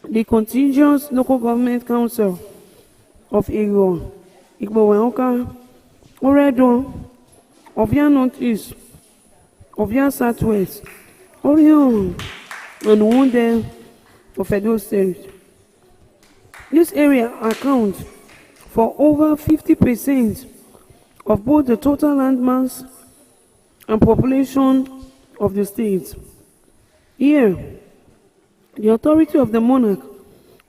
A: the contiguous local government council of Igbo, Igbo-Wenyoka, Oredo, Ovia Northeast, Ovia Southwest, Orion, and Wunde of Edo State. This area accounts for over 50% of both the total landmass and population of the state. Here, the authority of the monarch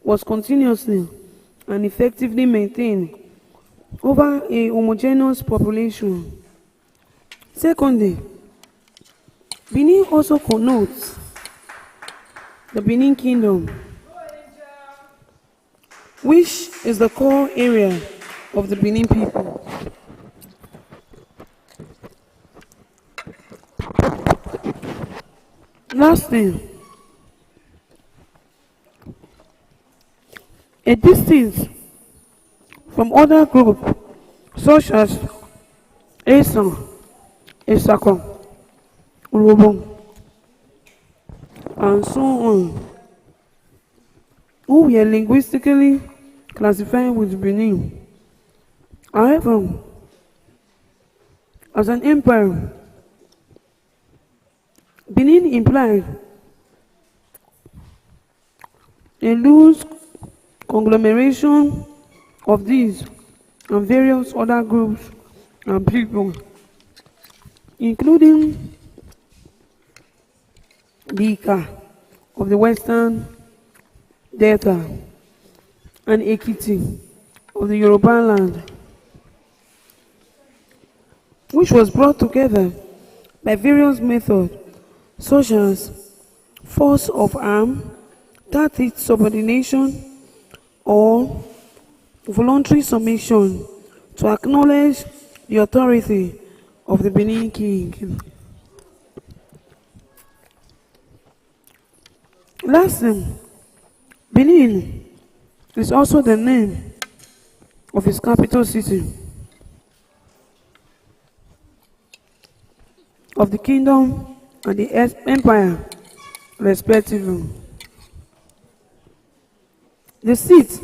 A: was continuously and effectively maintained over a homogeneous population. Secondly, Benin also connotes the Benin Kingdom, which is the core area of the Benin people. Lastly, a distance from other groups such as Asein, Esakon, Urobon, and so on, who we are linguistically classified with Benin. However, as an empire, Benin implied a loose conglomeration of these and various other groups and people, including the Ika of the Western Delta and Ekiti of the Yoruba land, which was brought together by various methods such as force of arm, tacit subordination, or voluntary submission to acknowledge the authority of the Benin king. Lastly, Benin is also the name of its capital city, of the kingdom and the empire, respectively. The seat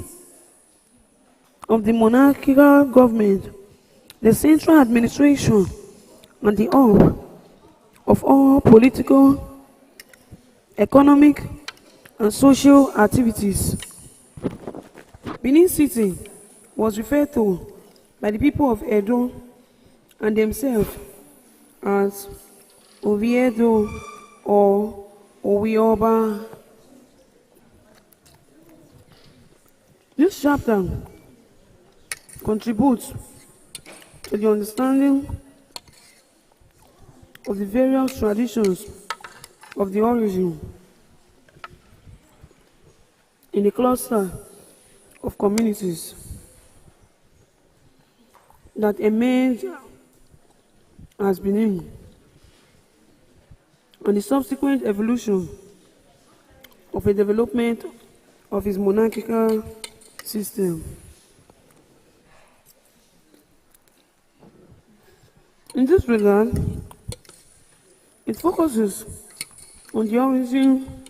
A: of the monarchical government, the central administration, and the hub of all political, economic, and social activities Benin City was referred to by the people of Edo and themselves as Oviedo or Owioba. This chapter contributes to the understanding of the various traditions of the origin in a cluster of communities that emerged as Benin and the subsequent evolution of a development of its monarchical system. In this regard, it focuses on the origin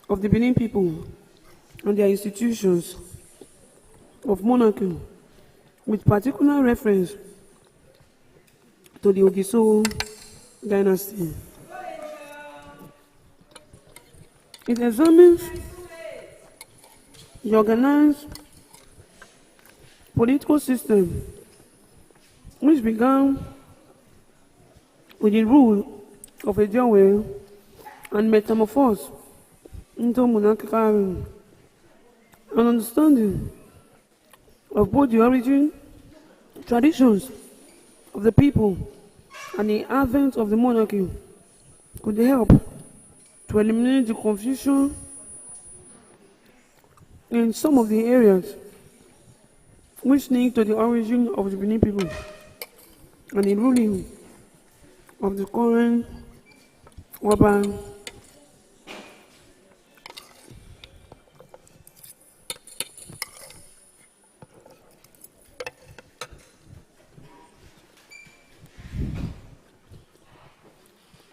A: of the Benin people and their institutions of monarchy, with particular reference to the Ogiso dynasty. It examines the organized political system which began with the rule of a Jawel and metamorphosed into monarchical an understanding of both the origin, traditions of the people, and the advent of the monarchy could help to eliminate the confusion in some of the areas which link to the origin of the Benin people and the ruling of the current urban.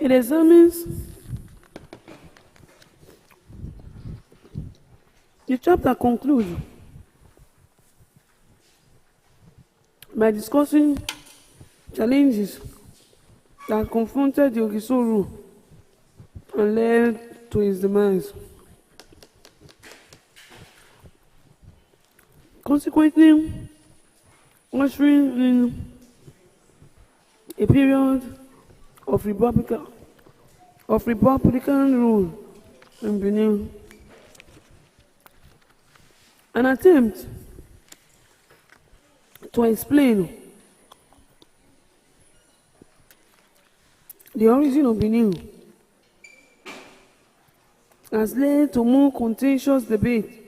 A: It examines the chapter concludes by discussing challenges that confronted the Ogiso rule and led to its demise. Consequently, ushering in a period of Republican rule in Benin. An attempt to explain the origin of Benin has led to more contentious debate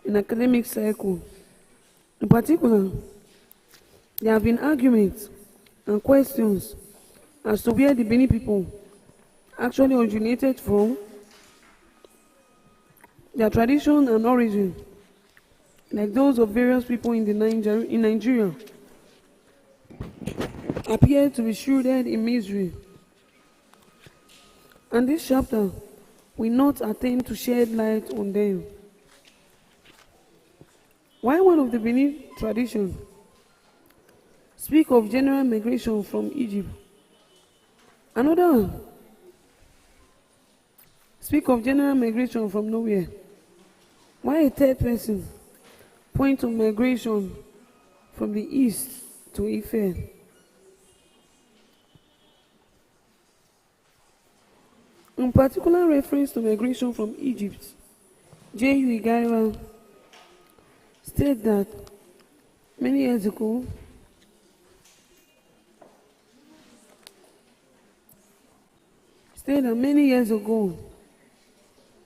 A: in academic circles. In particular, there have been arguments and questions as to where the Benin people actually originated from, their tradition and origin, like those of various people in Nigeria, appear to be shrouded in mystery. And this chapter will not attempt to shed light on them. While one of the Benin traditions speak of general migration from Egypt, another speak of general migration from nowhere, while a third person point to migration from the east to Ife. In particular reference to migration from Egypt, J.U. Igaiwa stated that many years ago,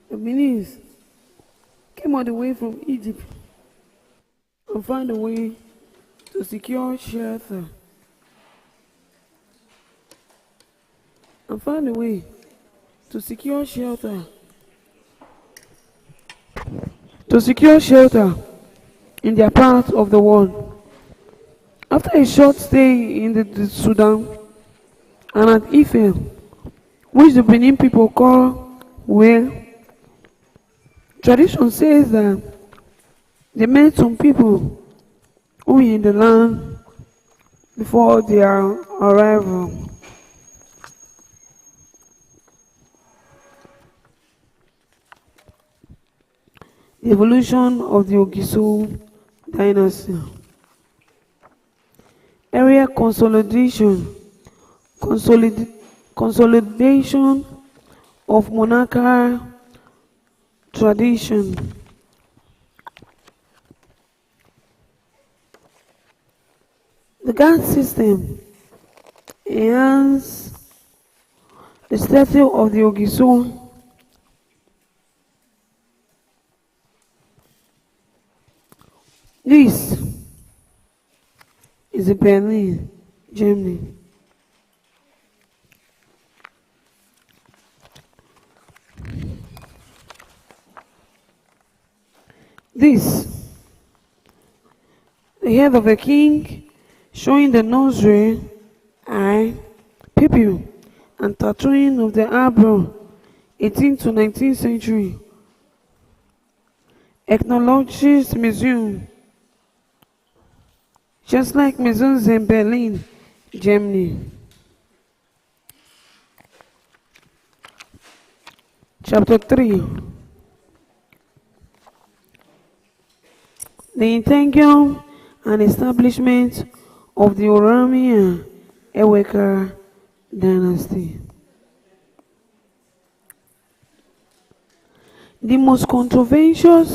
A: the Beninese came all the way from Egypt and found a way to secure shelter. In their part of the world. After a short stay in the Sudan and at Ife, which the Benin people call Where, tradition says that they met some people who were in the land before their arrival. The evolution of the Ogiso dynasty. Area consolidation of monarchical tradition. The guard system enhanced the status of the Ogiso. This is the Benin, Germany. This, the head of a king, showing the nosary, eye, pupil, and tattooing of the eyebrow, 18th to 19th century. Ethnologist Museum, just like museums in Berlin, Germany. Chapter 3. The integration and establishment of the Osariemen Asein dynasty. The most controversial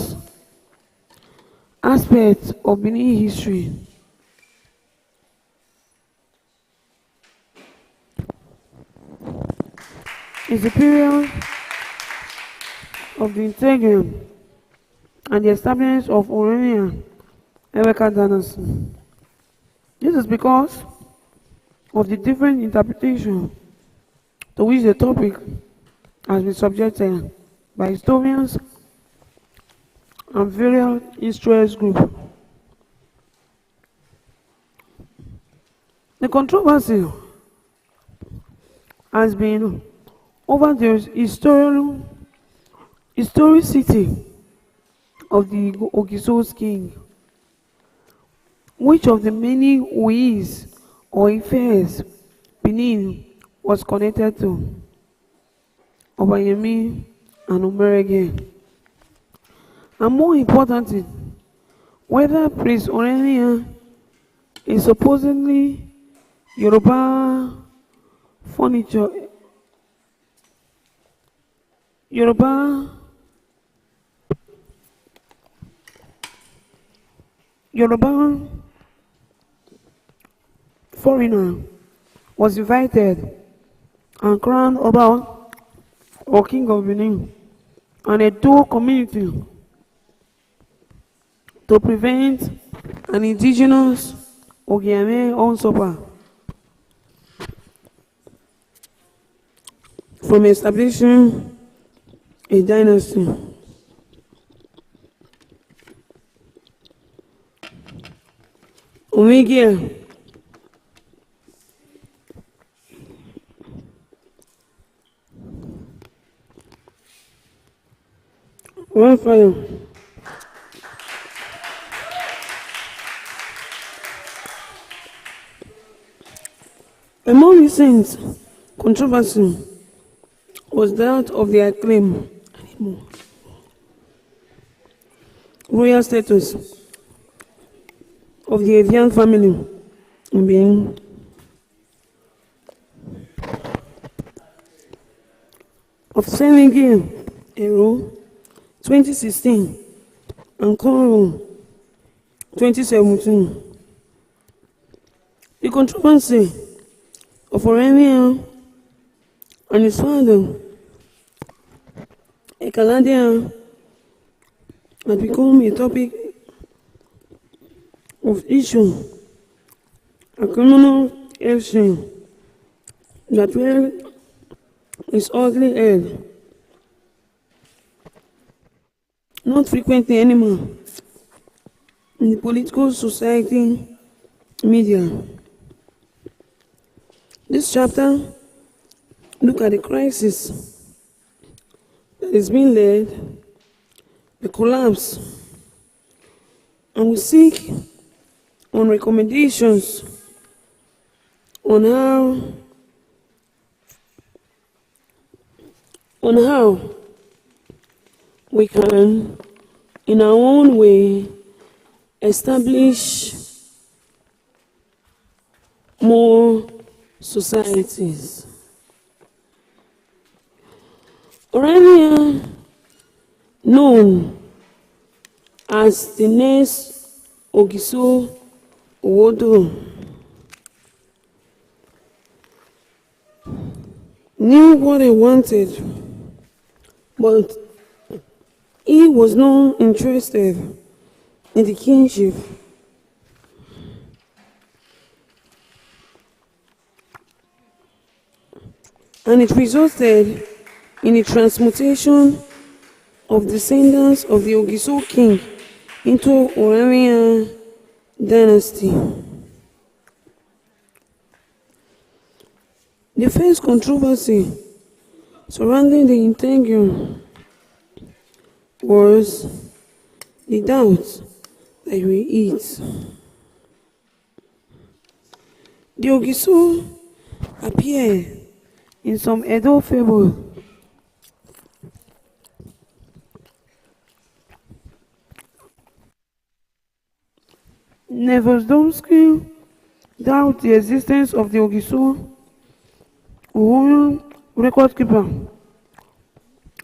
A: aspect of Benin history is the period of the integration and the establishment of Osariemen Asein dynasty. This is because of the different interpretation to which the topic has been subjected by historians and various interest groups. The controversy has been over the historicity of the Ogiso's king. Which of the many ways or affairs Benin was connected to? Obayemi and Omerege. And more importantly, whether Prince Orenia is supposedly Yoruba furniture, Yoruba foreigner was invited and crowned Oba or King of Benin and a dual community to prevent an indigenous Ogiame usurper from establishing a dynasty. Omegia one fire. Among recent controversy was that of the acclaim royal status of the Avian family in Benin. Of Senegal, Ero, 2016, and Congo, 2017. The controversy of Osariemen and his father, a Canadian, had become a topic of issue, a criminal action that is ugly held, not frequently anymore in the political society media. This chapter look at the crisis that is being led, the collapse, and we seek on recommendations on how we can in our own way, establish more societies. Orania, known as the next Ogiso Owodo, knew what he wanted, but he was not interested in the kingship. And it resulted in the transmutation of descendants of the Ogiso king into Oranian dynasty. The first controversy surrounding the integral was the doubt that we eat. The Ogiso appear in some Edo fable Nevosdomsky doubt the existence of the Ogiso Royal record keeper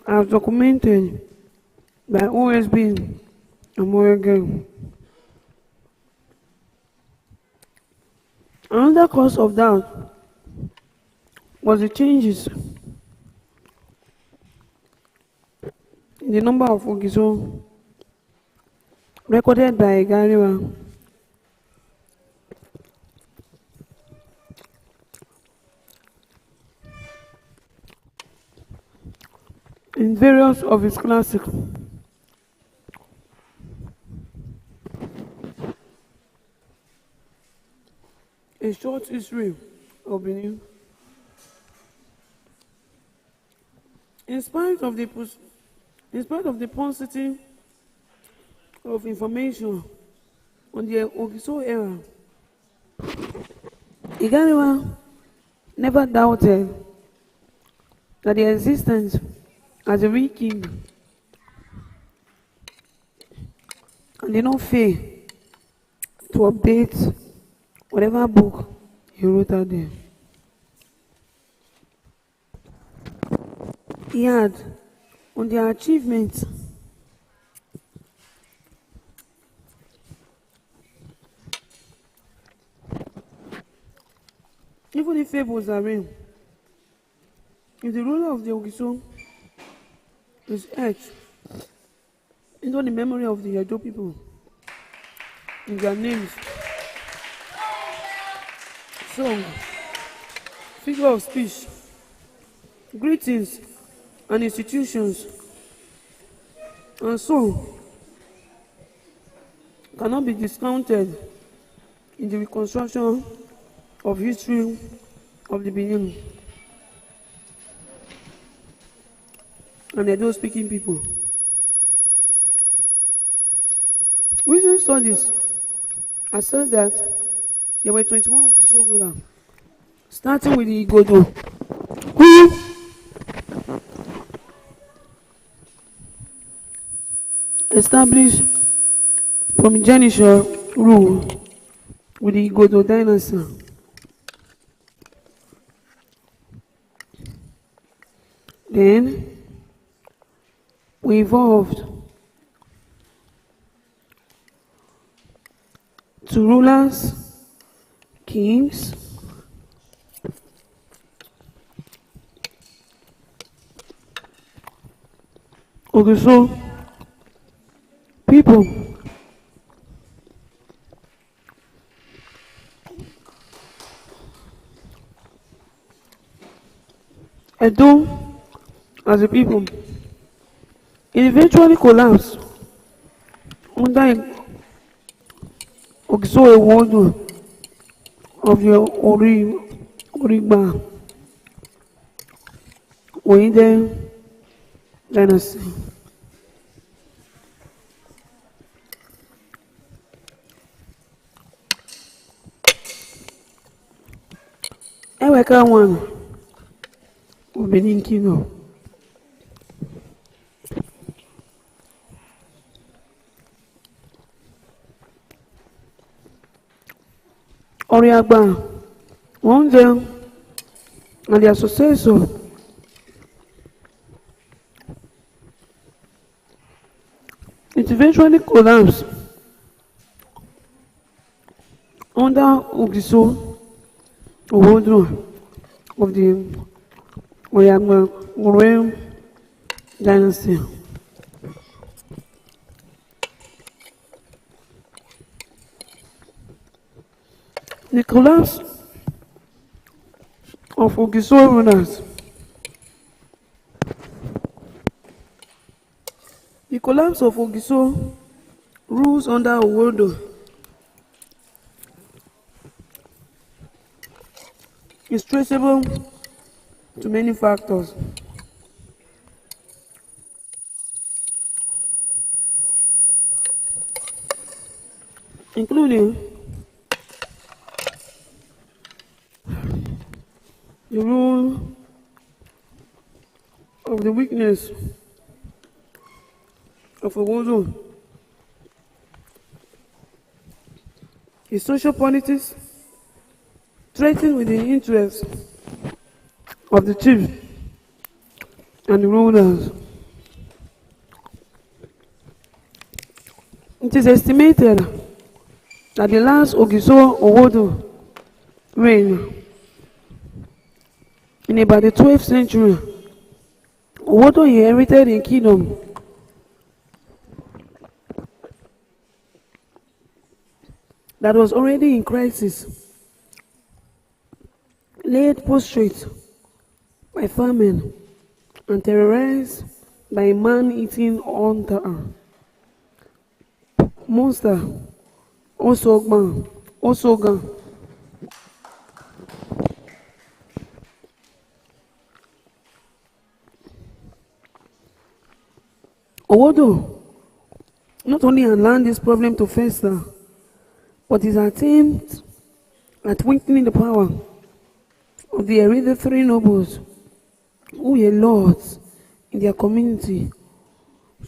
A: as documented by OSB and Morgan. Another cause of doubt was the changes in the number of Ogiso recorded by Gariwa. In various of his classics. A short history of Benin. In spite of the paucity of information on the Ogiso era, Igariwa never doubted that the existence as a real king, and did not fail to update whatever book he wrote out there. He had on their achievements even if fables are real, if the ruler of the Ogiso is etched into the memory of the Edo people in their names, song, figure of speech, greetings, and institutions, and so cannot be discounted in the reconstruction of history of the Benin and Edo speaking people. Recent studies assert that there were 21 Ogiso rulers, starting with the Igodo, who established primogeniture rule with the Igodo dynasty. Then we evolved to rulers, kings, Ogiso people, Edo as a people. It eventually collapsed under Ogiso Owodo of the Origba Oyinde dynasty. Eweka one of Benin Kingdom. Oriagba, one day, and their successor, it eventually collapsed under Ogiso Owodo of the Oriagba dynasty. The collapse of Ogiso rulers. The collapse of Ogiso rules under Owodo is traceable to many factors, including the rule of the weakness of Owodo, his social politics threatened with the interests of the chiefs and the rulers. It is estimated that the last Ogiso Owodo reign in about the 12th century, Owodo inherited a kingdom that was already in crisis, laid prostrate by famine and terrorized by a man-eating hunter, monster, Osoga. Owodo not only allowed this problem to fester, but his attempt at weakening the power of the hereditary nobles who were lords in their community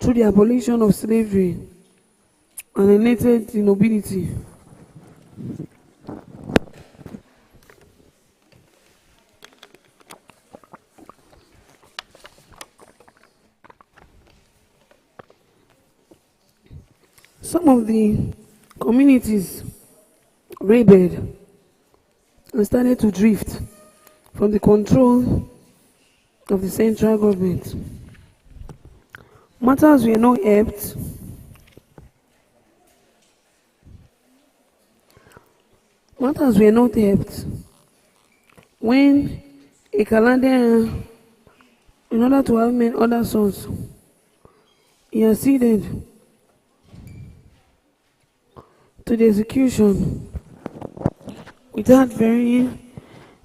A: through the abolition of slavery and enacted the nobility. Some of the communities rebelled and started to drift from the control of the central government. Matters were not helped when a Canadian, in order to have many other sons, he acceded to the execution without varying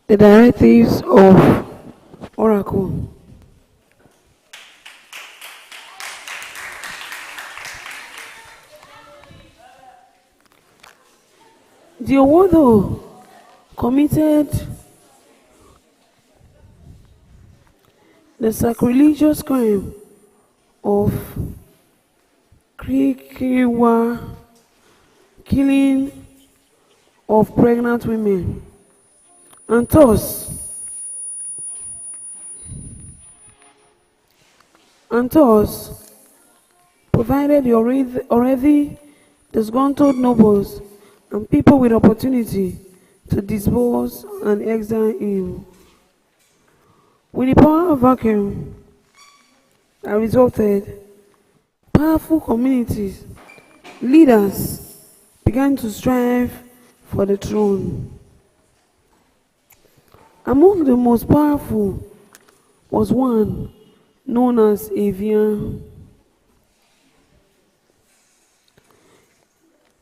A: the directives of Oracle. The Owodo committed the sacrilegious crime of killing of pregnant women, and thus provided the already disgruntled nobles and people with opportunity to dispose and exile him. With the power vacuum that resulted, powerful communities, leaders began to strive for the throne. Among the most powerful was one known as Avian.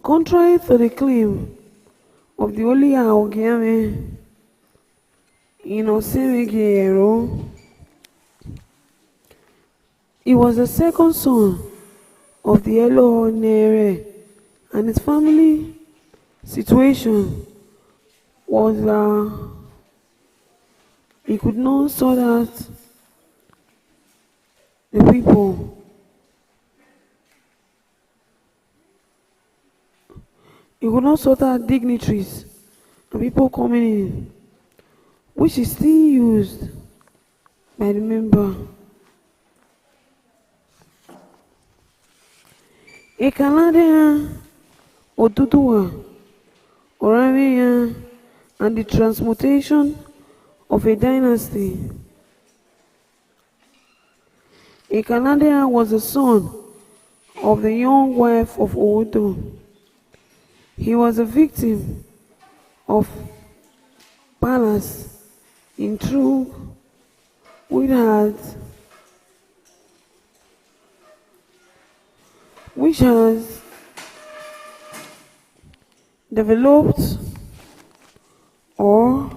A: Contrary to the claim of the Holy Osariemen in Osariemen, he was the second son of the Aloud, and his family situation was he could not sort out the people. He could not sort out dignitaries and people coming in, which is still used by the member. Ekalade Oduduwa, Osariemen, and the transmutation of a dynasty. Ekalade was the son of the young wife of Odo. He was a victim of palace intrigue which has developed or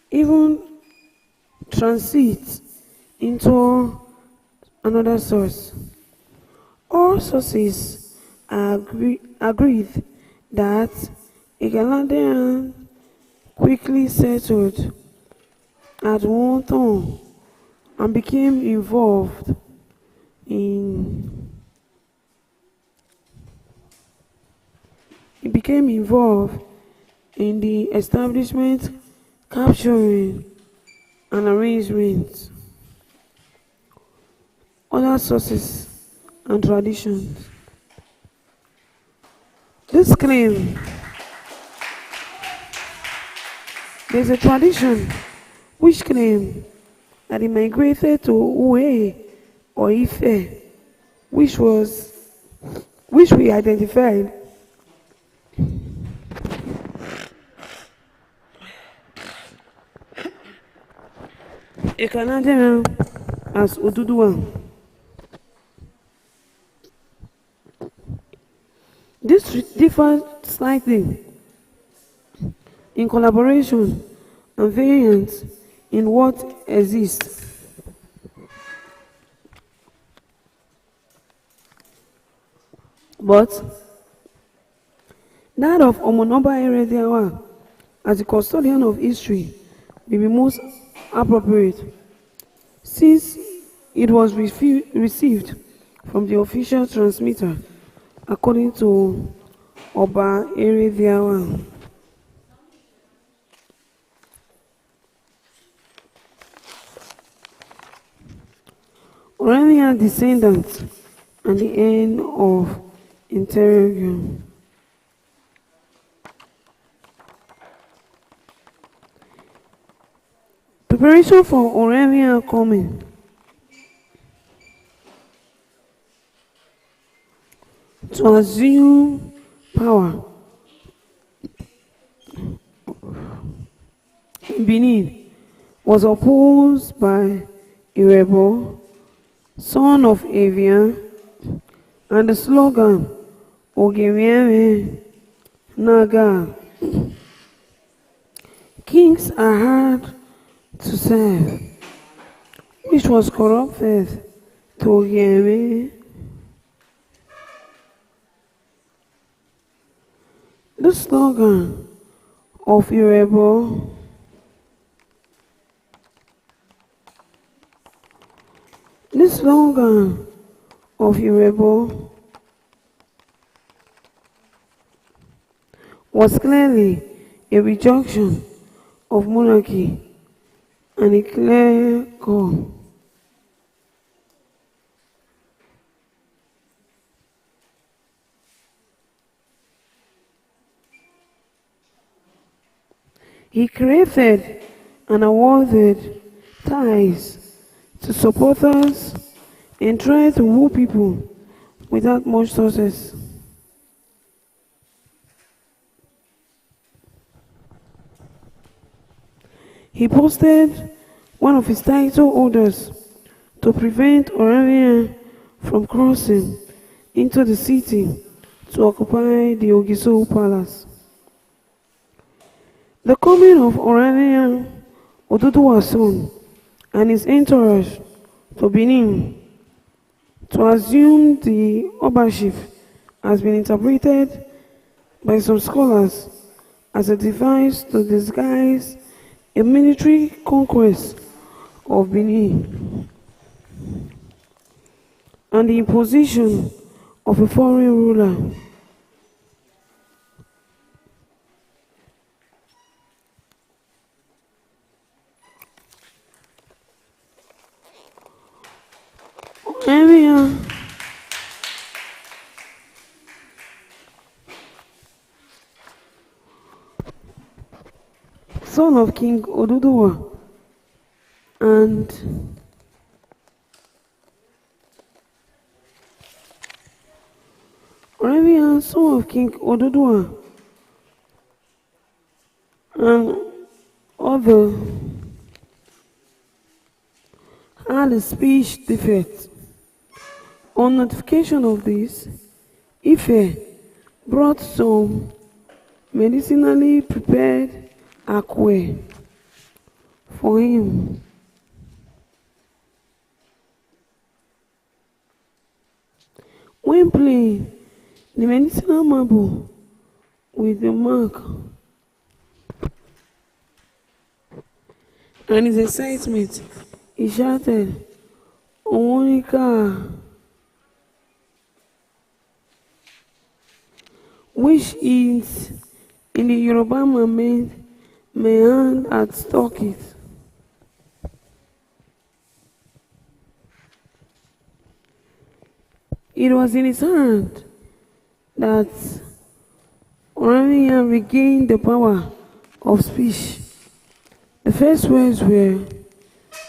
A: even transits into another source. All sources agreed that Ekalade quickly settled at one time and became involved in the establishment, capturing, and arrangement. Other sources and traditions. This claim, there's a tradition which claim that he migrated to Ue or Ife, which we identified Ekalade as Oduduwa. This differed slightly in collaboration and variance in what exists. But that of Omonoba Erediawa as the custodian of history will be most appropriate, since it was received from the official transmitter according to Oba Erediawa. Osariemen descendants and the end of interregnum. Preparation for Osariemen coming. To assume power in Benin was opposed by a rebel, son of Avian, and the slogan Osariemen Naga. Kings are hard to serve, which was corrupted to Osariemen. The slogan of a rebel was clearly a rejection of monarchy and a clear call. He created and awarded ties to supporters and tried to woo people without much success. He posted one of his title holders to prevent Osariemen from crossing into the city to occupy the Ogiso Palace. The coming of Osariemen Oduduwa's son and his entourage to Benin to assume the Obaship has been interpreted by some scholars as a device to disguise a military conquest of Benin and the imposition of a foreign ruler son of King Oduduwa, and Osariemen, son of King Oduduwa, and other had a speech defect. On notification of this, Ife brought some medicinally prepared akwe for him. When playing the medicinal marble with the mark and his excitement, he shouted, "Omonika," which is in the Yoruba meant my hand had struck it. It was in his hand that Osariemen regained the power of speech. The first words were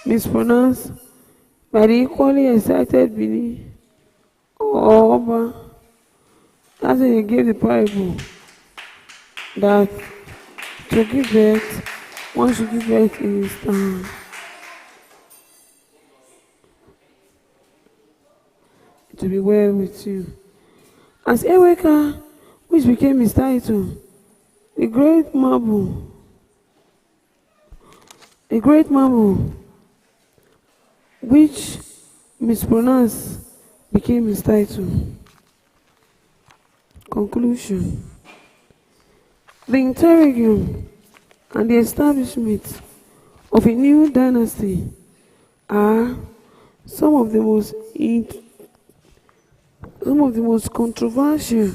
A: mispronounced by the equally excited Benin or Oba. That's when he gave the parable that to give birth, one should give birth in his town. To be well with you. As Eweka, which became his title, the great marble, which mispronounced, became his title. Conclusion. The interregnum and the establishment of a new dynasty are some of the most controversial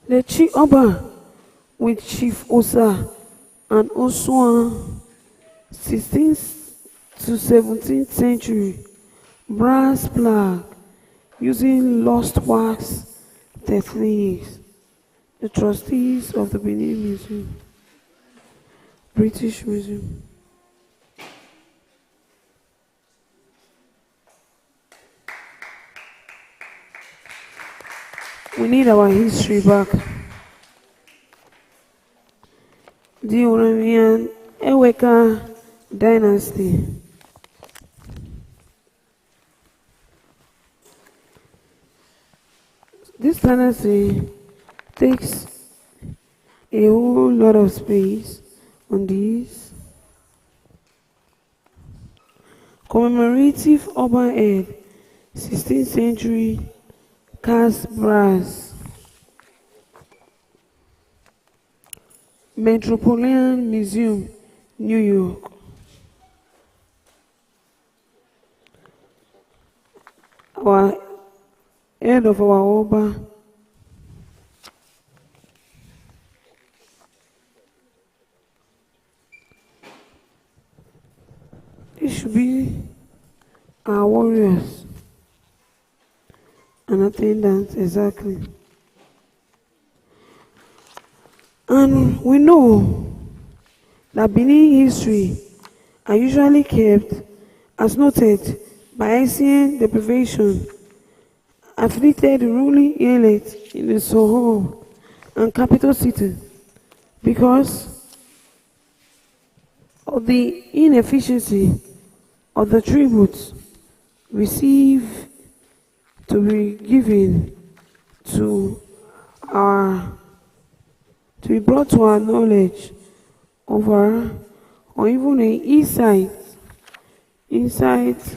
A: The Chi Oba with Chief Osa and Oswan, 16th to 17th century, brass plaque using lost wax techniques. The trustees of the Benin Museum, British Museum. We need our history back. The Osariemen Eweka dynasty. This dynasty takes a whole lot of space on this commemorative overhead 16th century cast brass Metropolitan Museum, New York. Our head of our Oba, this should be our warriors and attendants, exactly. And we know that Benin history are usually kept as noted by Asein deprivation afflicted the ruling elite in the Soho and capital city because of the inefficiency of the tributes received to be given to be brought to our knowledge over or even an insight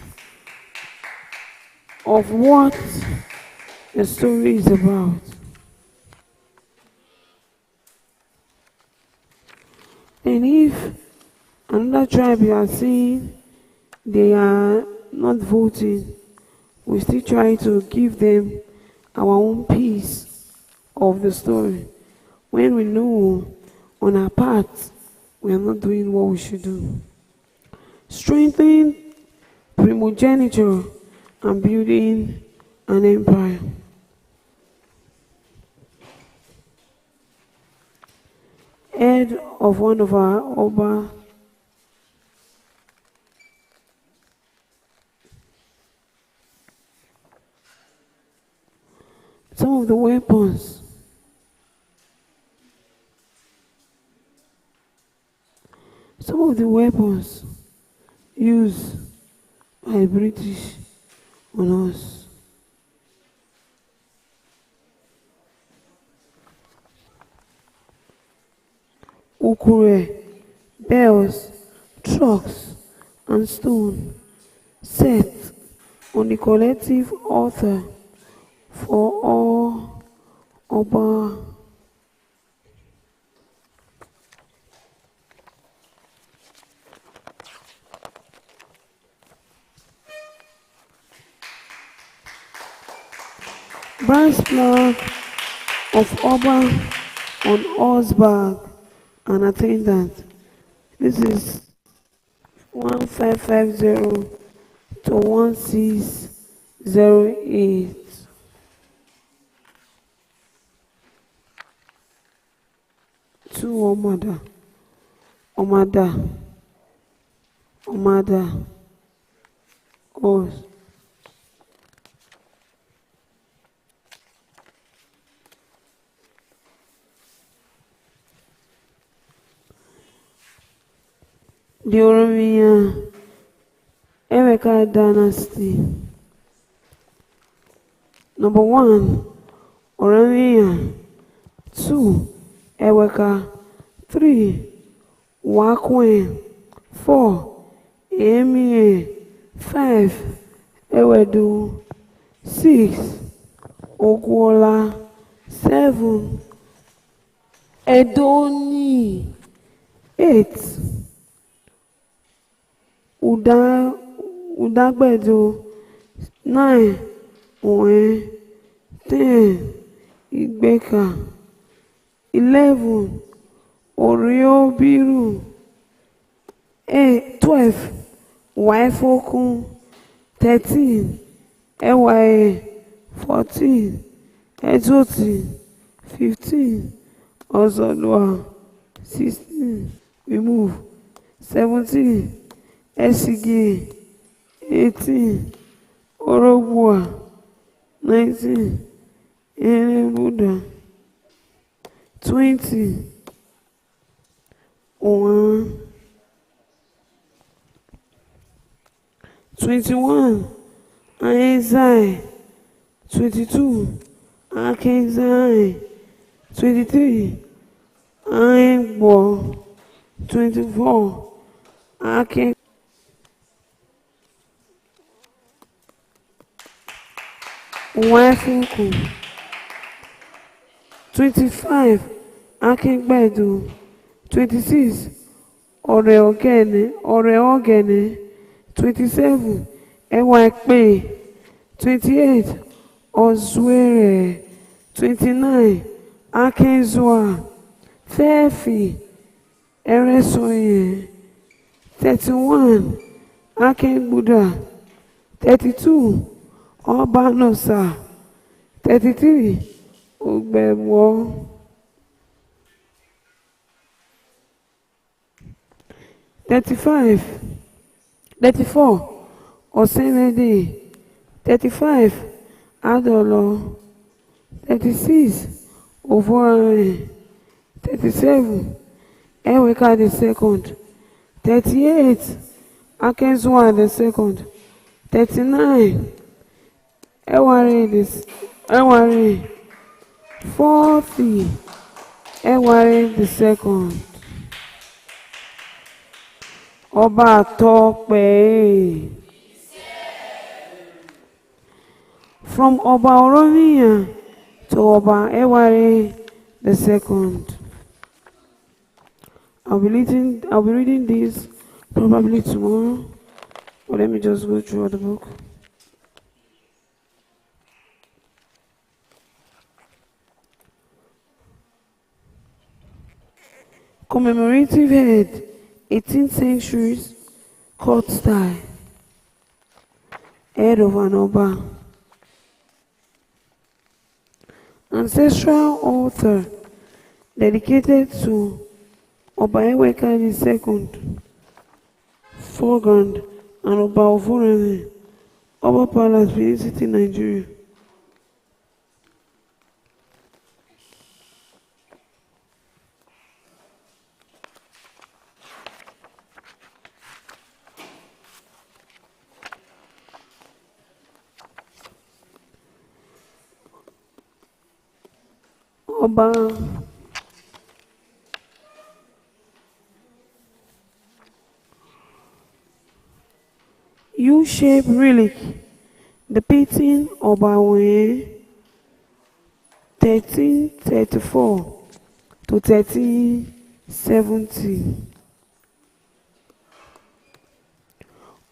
A: of what the story is about. And if another tribe you are seeing, they are not voting, we still try to give them our own piece of the story. When we know on our part we are not doing what we should do. Strengthening primogeniture and building an empire. Head of one of our Oba, some of the weapons used by British on us. Ukure, bells, trucks, and stone set on the collective altar for all Oba. Brass plug of Oba on horseback and attendant. This is 1550 to 1608. Two Omada, horse. The Osariemen Emeka dynasty. Number 1, Osariemen. 2, Eweka. 3, Wakwen. 4, Emie. 5, Ewedu. 6, Ogwola. 7, Edoni. 8, Udagbedo. 9, Owen. 10, Igbeka. 11, Oriobiru. 12, Waifokun. 13, Ewaye. 14, Ejoti. 15, Ozodwa. 16, remove. 17, Esigi. 18, Orobua. 19, Erebuda. 20, 21, Asein. 22, Asein. 23, Aigbo. 24, Aken. Wafuku. 25, Akengbedu. 26, Oreogene. 27, Ewakpe. 28, Ozuere. 29, Akenzua. 30, Eresoye. 31, Akengbuda. 32, Obanosa. 33, Ogbemo. 34, Osenede. 35, Adolo. 36, Ovorare. 37, Eweka the second. 38, Akenzua the second. 39, Eware. 40, Eware the second. Oba Tope. From Oba Oromia to Oba Eware II. I'll be reading this probably tomorrow. But let me just go through the book. Commemorative head, 18th century court style. Head of an Oba. Ancestral altar dedicated to Oba Eweka II, foreground, and Oba Osariemen, Oba Palace, Benin City, Nigeria. Oba U-shaped relic depicting Oba 1334 to 1370.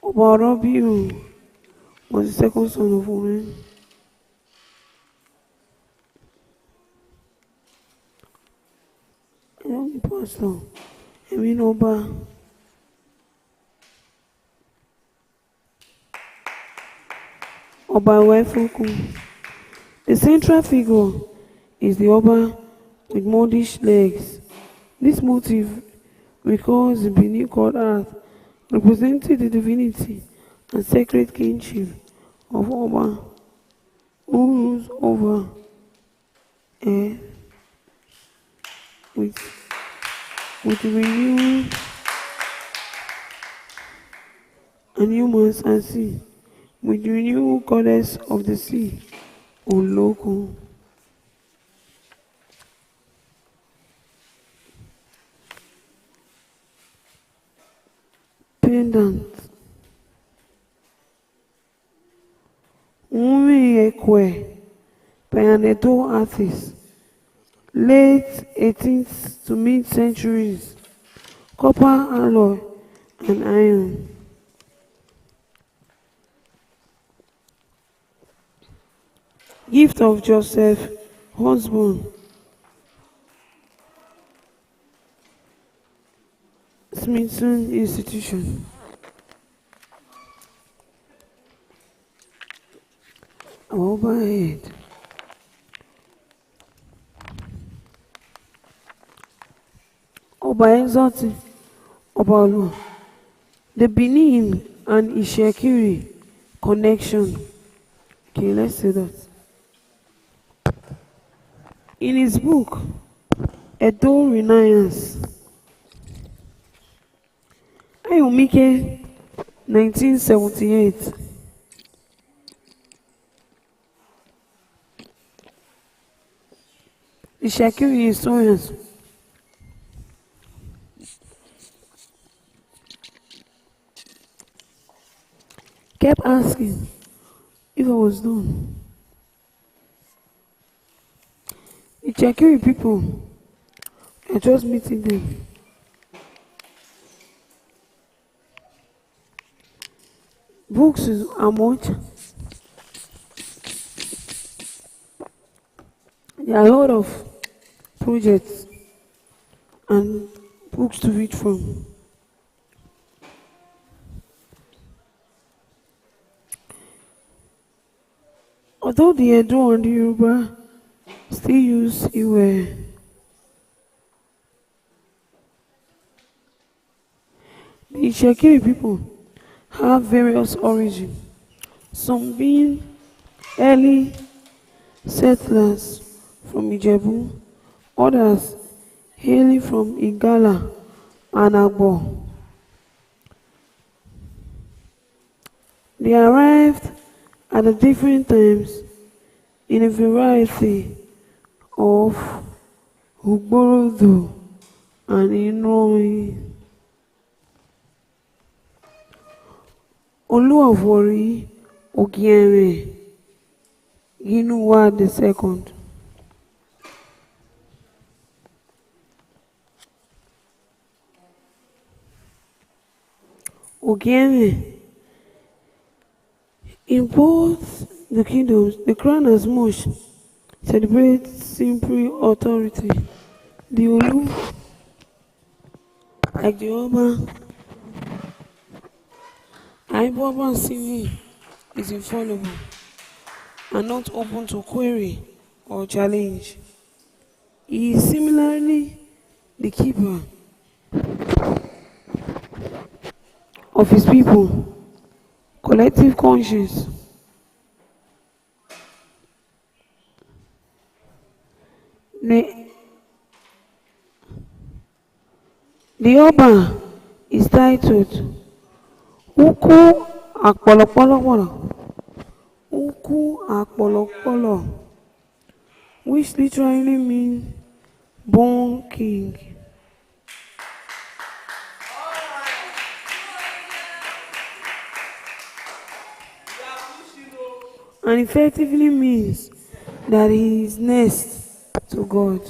A: Oba Orobiu was the second son of Owen. I don't be pastor. I mean Oba. Oba Wefuku. The central figure is the Oba with modish legs. This motif recalls the Benin god earth, representing the divinity and sacred kinship of Oba, who rules over air with renewal and humans and sea, with the renewal goddess of the sea on local. Pendant. Umi Ekwe, Payaneto artist, late 18th to mid-centuries, copper alloy and iron. Gift of Joseph Husband, Smithson Institution. Overhead. Oba Exotic, Oba Olu. The Benin and Ishekiri connection. Okay, let's say that. In his book, Edo Renaissance, Ayomike, 1978. The Shakiri historians kept asking if I was done. The Shakiri people, I just meeting them. Books is how much? There are a lot of projects and books to read from. Although the Edo and the Yoruba still use Iwe, the Ishekiri people have various origins, some being early settlers from Ijebu, others hailing from Igala and Agbo. They arrived at the different times in a variety of Ugborodo and Inoi. Olu of Wari, Ogiere, Guinness the second. Osariemen. In both the kingdoms, the crown has much celebrates simple authority. The Olu, like the Oba, Aiboba Simi is infallible and not open to query or challenge. He is similarly the keeper of his people, collective conscience. The Oba is titled Uku Akpolopolo, Uku Akpolopolo, which literally means born king. And effectively means that he is next to God,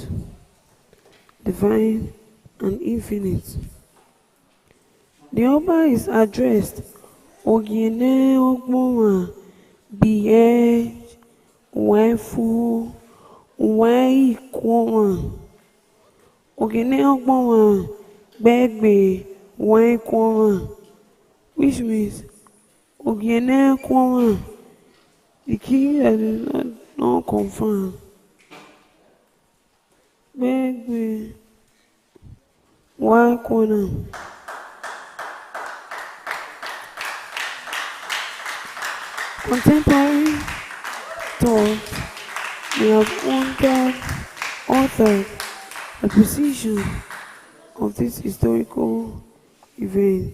A: divine and infinite. The Oba is addressed Ogene Ogbonwa Biye Wefu Weikwa Ogene Ogbonwa Begbe Weikwa, which means Ogene Kwama, the king that is not confirmed. Begbe Weikwa. Contemporary thought may have authored the precision of this historical event.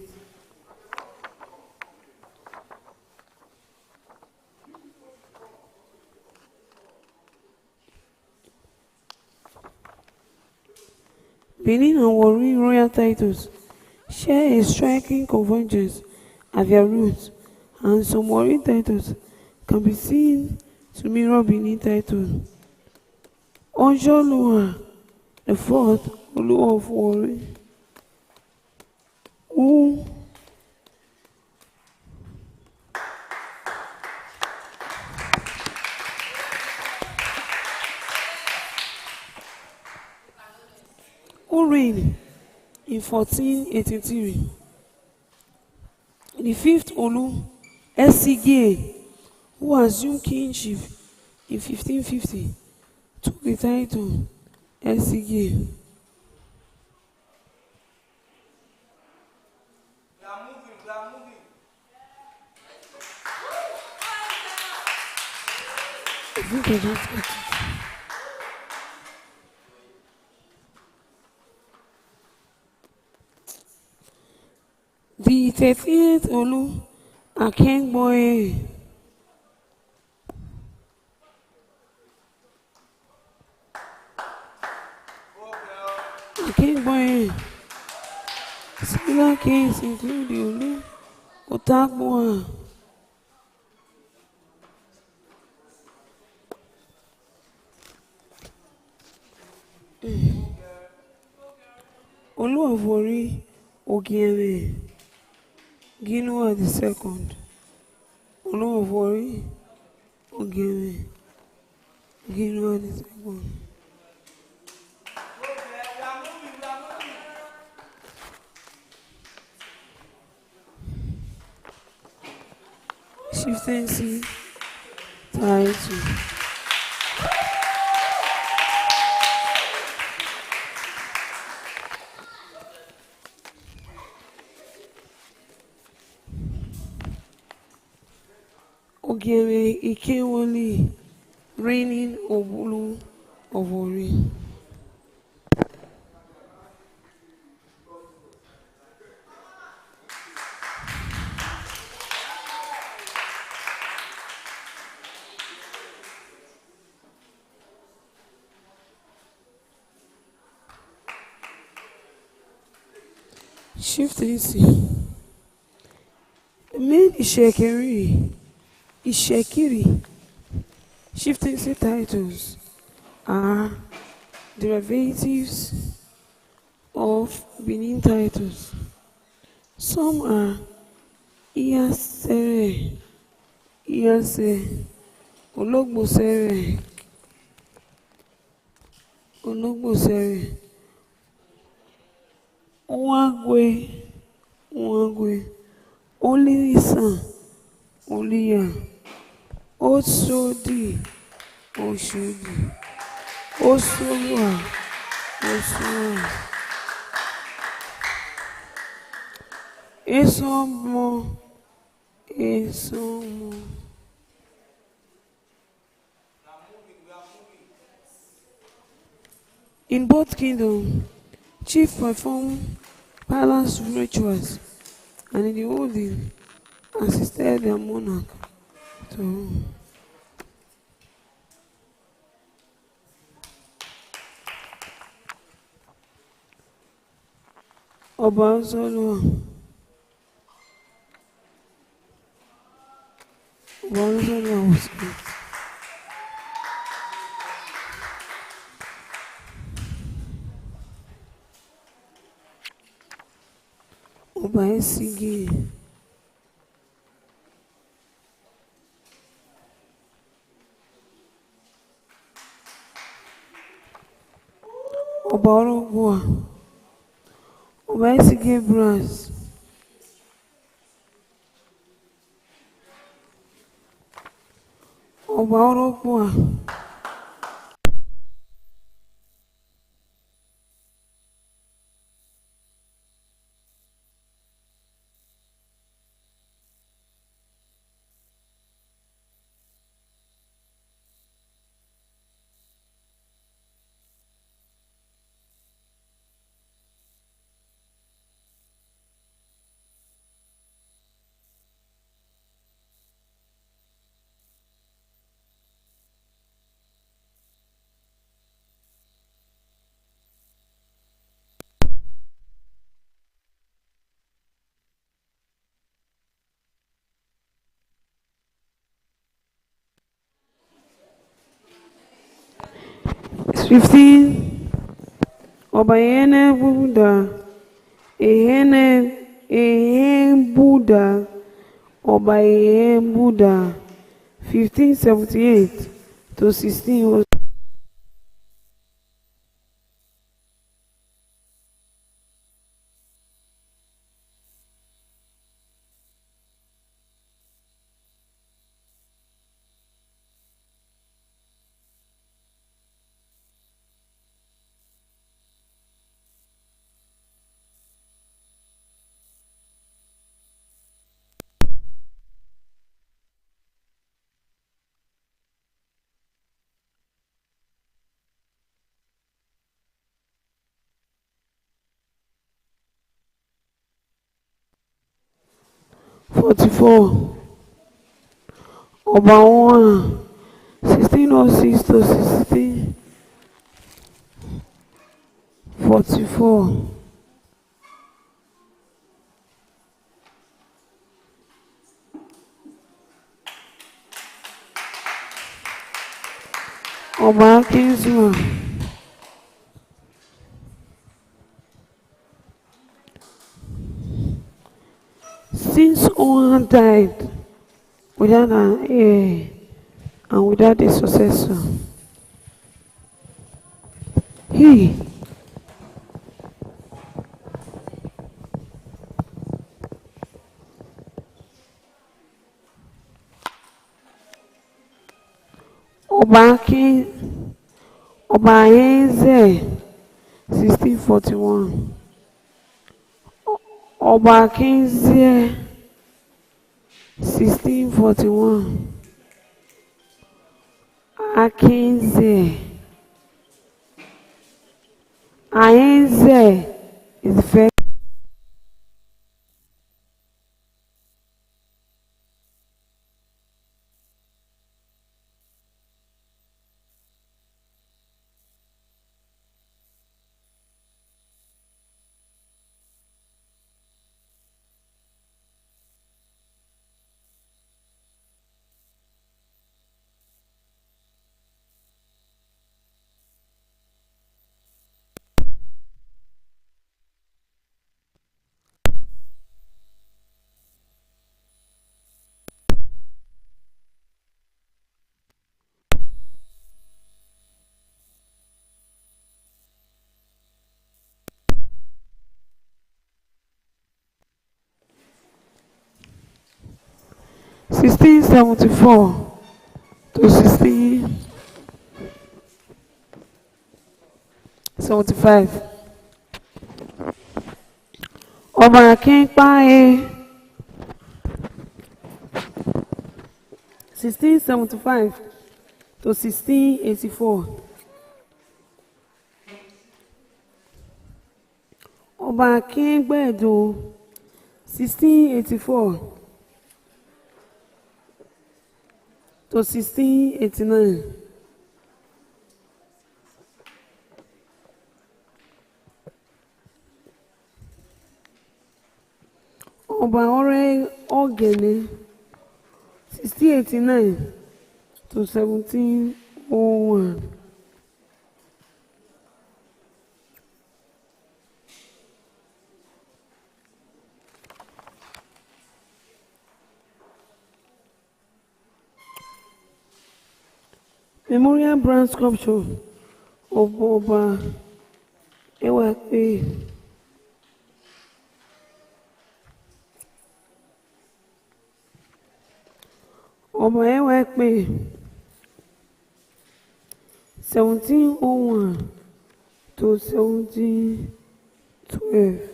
A: Benin and Warri royal titles share a striking convergence at their roots, and some Warri titles can be seen to mirror Benin title. Ojoluwa, the fourth Olu of Warri, who reigned in 1483. The fifth Olu, Esige, who assumed kingship in 1550, took the title Esige. I think I just got it. The 13th Olu, Akengboye. Akengboye. Similar kings include the Olu, Otagboa. Olu of Warri, Osariemen. Guinness the second. Olu of Warri, Osariemen. Guinness the second. Chieftaincy title. Osariemen Ikewoli, reigning Olu of Warri. Chieftaincy. The main Ishekiri Chieftaincy titles are derivatives of Benin titles. Some are Iyasere, Iyase, Ologbosere, Ologbosere, Nwagwe, Nwagwe, Olisan, Oliya, Osodi, Oshodi, Osolua, Osolua, Esomo, Esomo. In both kingdoms, chiefs performed palace rituals, and in the olden, assisted their monarch to Ọba Osolua. Ọba Osolua was great. Ọba Esigi. Ọba Orogboa. Ọba Esigi Brass. Ọba Orogboa. It's 15. Ọba Ehene Buddha. Ehene Buddha. Ọba Ehene Buddha. 1578 to 16. 44. Ọba Owan. 1606 to 1644. Ọba Akinsua. Since Owan died without an heir and without a successor, he Ọba Ayenze 1641. Ọba Akinze 1641. Akinze. Ayenze is the first. 1674 to 1675. Ọba Akínpáyé 1675 to 1684. Ọba Akíngbẹ̀dù 1684 to 1689. Ọba Ọ̀gẹ̀nẹ̀ 1689 to 1701. Memorial bronze sculpture of Oba Ewakpe. Oba Ewakpe 1701 to 1712.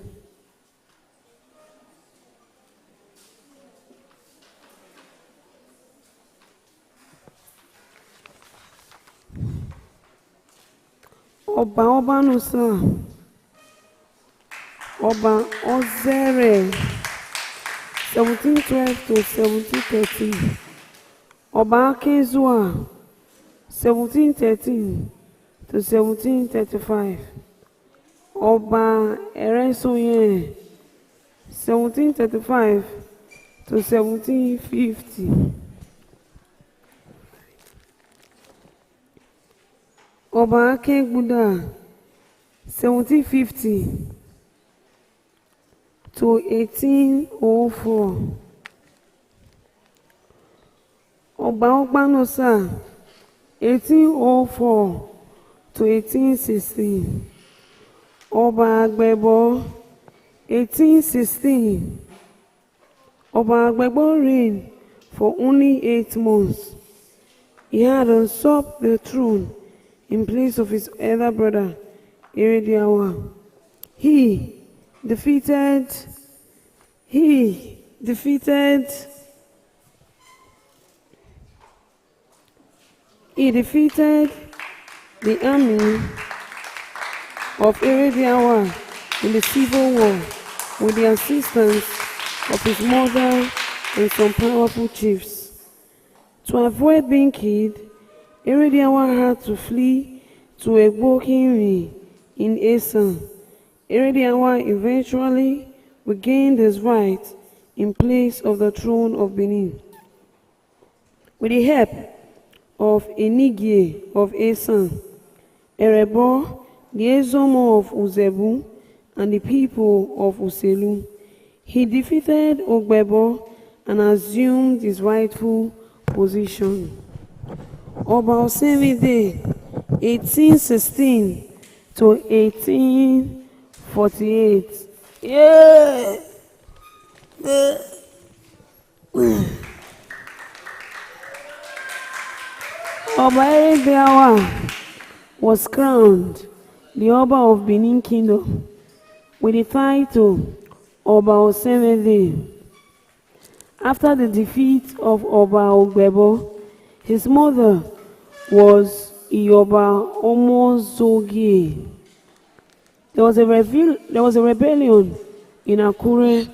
A: Ọba Ọbanusa, Ọba Osariemen 1712 to 1713. Ọba Akinzuwa 1713 to 1735. Ọba Eresoye 1735 to 1750. Ọba Akegbuda 1750 to 1804. Ọba Ogbanusa 1804 to 1816. Ọba Agbebo 1816. Ọba Agbebo reigned for only 8 months. He had usurped the throne in place of his elder brother, Erediawa. He defeated the army of Erediawa in the civil war with the assistance of his mother and some powerful chiefs. To avoid being killed, Erediawa had to flee to Egbokinri in Asein. Erediawa eventually regained his right in place of the throne of Benin. With the help of Enigie of Asein, Erebo, the Ezomo of Uzebu, and the people of Uselu, he defeated Ogbebo and assumed his rightful position. Ọba Osemide 1816 to 1848. Yeah. Oba Erediawa was crowned the Oba of Benin Kingdom with the title Oba Osemide. After the defeat of Oba Ogbebo, his mother was Iyoba Omozogie. There was a rebellion in Akure,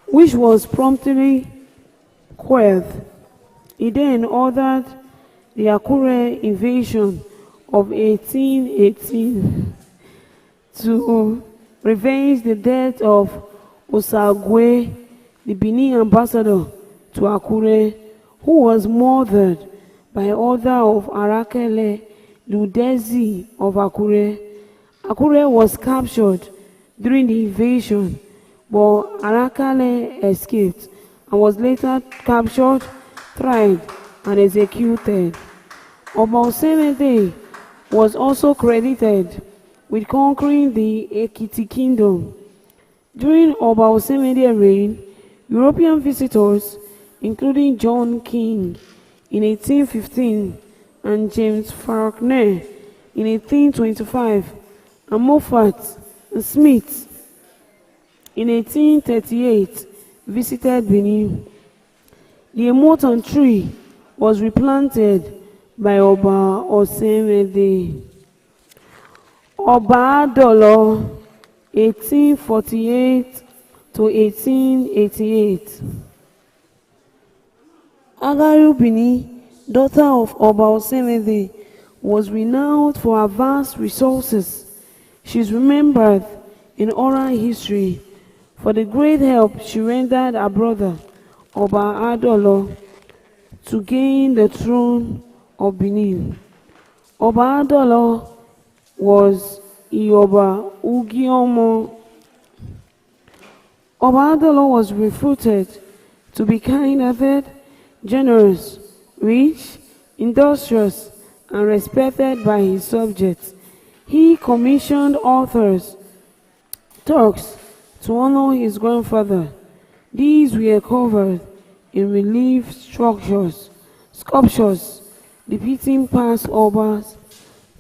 A: which was promptly quelled. He then ordered the Akure invasion of 1818 to revenge the death of Osagwe, the Benin ambassador to Akure, who was murdered by order of Arakele Ludezi of Akure. Akure was captured during the invasion, but Arakele escaped and was later captured, tried, and executed. Oba Osemide was also credited with conquering the Ekiti Kingdom. During Oba Osemide's reign, European visitors including John King in 1815 and James Faulkner in 1825, and Moffat and Smith in 1838 visited Benin. The emoton tree was replanted by Oba Osemede. Oba Adolo, 1848 to 1888. Agaru Bini, daughter of Oba Osemede, was renowned for her vast resources. She is remembered in oral history for the great help she rendered her brother, Oba Adolo, to gain the throne of Benin. Oba Adolo was Ioba Ugiomo. Oba Adolo was reputed to be kind-hearted, generous, rich, industrious, and respected by his subjects. He commissioned authors, Turks, to honor his grandfather. These were covered in relief sculptures depicting past Obas,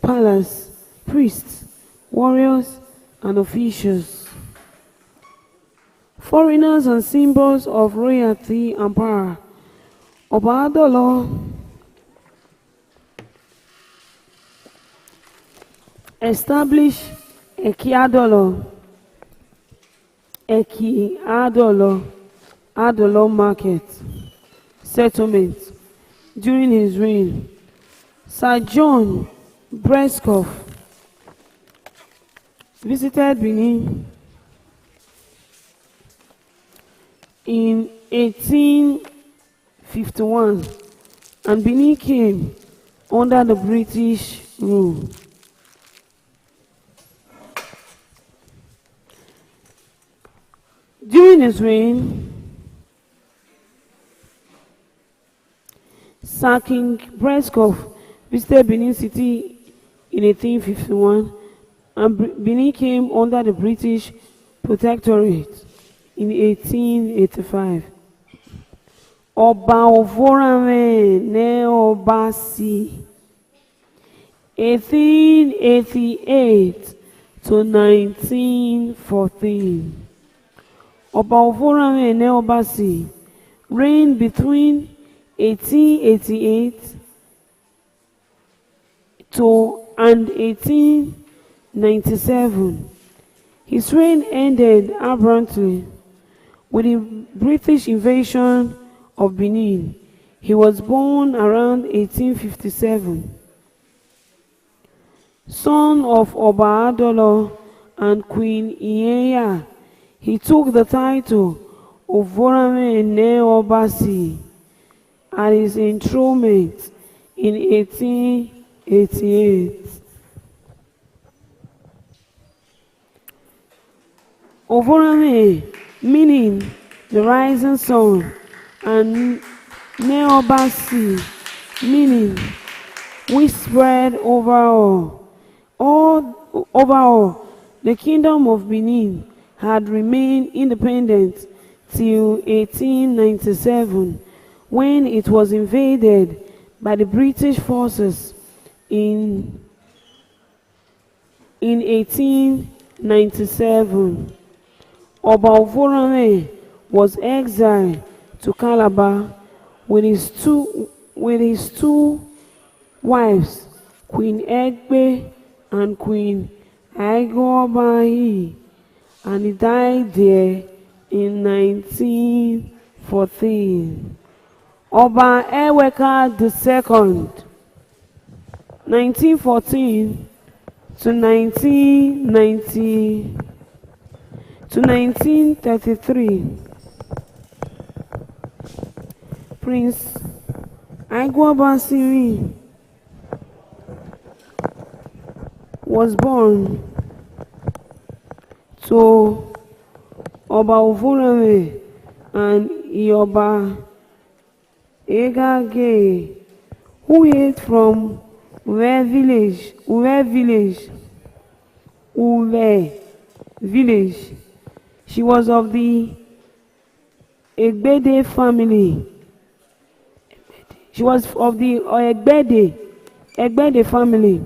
A: palace, priests, warriors, and officials. Foreigners and symbols of royalty and power. Oba Adolo established Adolo market settlement during his reign. Sir John Brescoff visited Benin in 1851, and Benin came under the British rule. During his reign, Sir King Brescoff visited Benin City in 1851, and Benin came under the British Protectorate in 1885. Oba Osariemen Asein, 1888 to 1914. Oba Osariemen Asein reigned between 1888 and 1897. His reign ended abruptly with the British invasion of Benin. He was born around 1857. Son of Oba Adolo and Queen Iyeya, he took the title of Osariemen Asein at his enthronement in 1888. Osariemen, meaning the rising sun, and Asein, meaning we spread over all. The kingdom of Benin had remained independent till 1897, when it was invaded by the British forces in 1897. Oba Osariemen was exiled to Calabar with his two wives, Queen Egbe and Queen Aigobahi, and he died there in 1914. Oba Eweka II, 1914 to 1933. Prince Aigobahi was born to Oba Osariemen and Ioba Egage, who hailed from Uwe village. She was of the Egbede family She was of the Egbede family.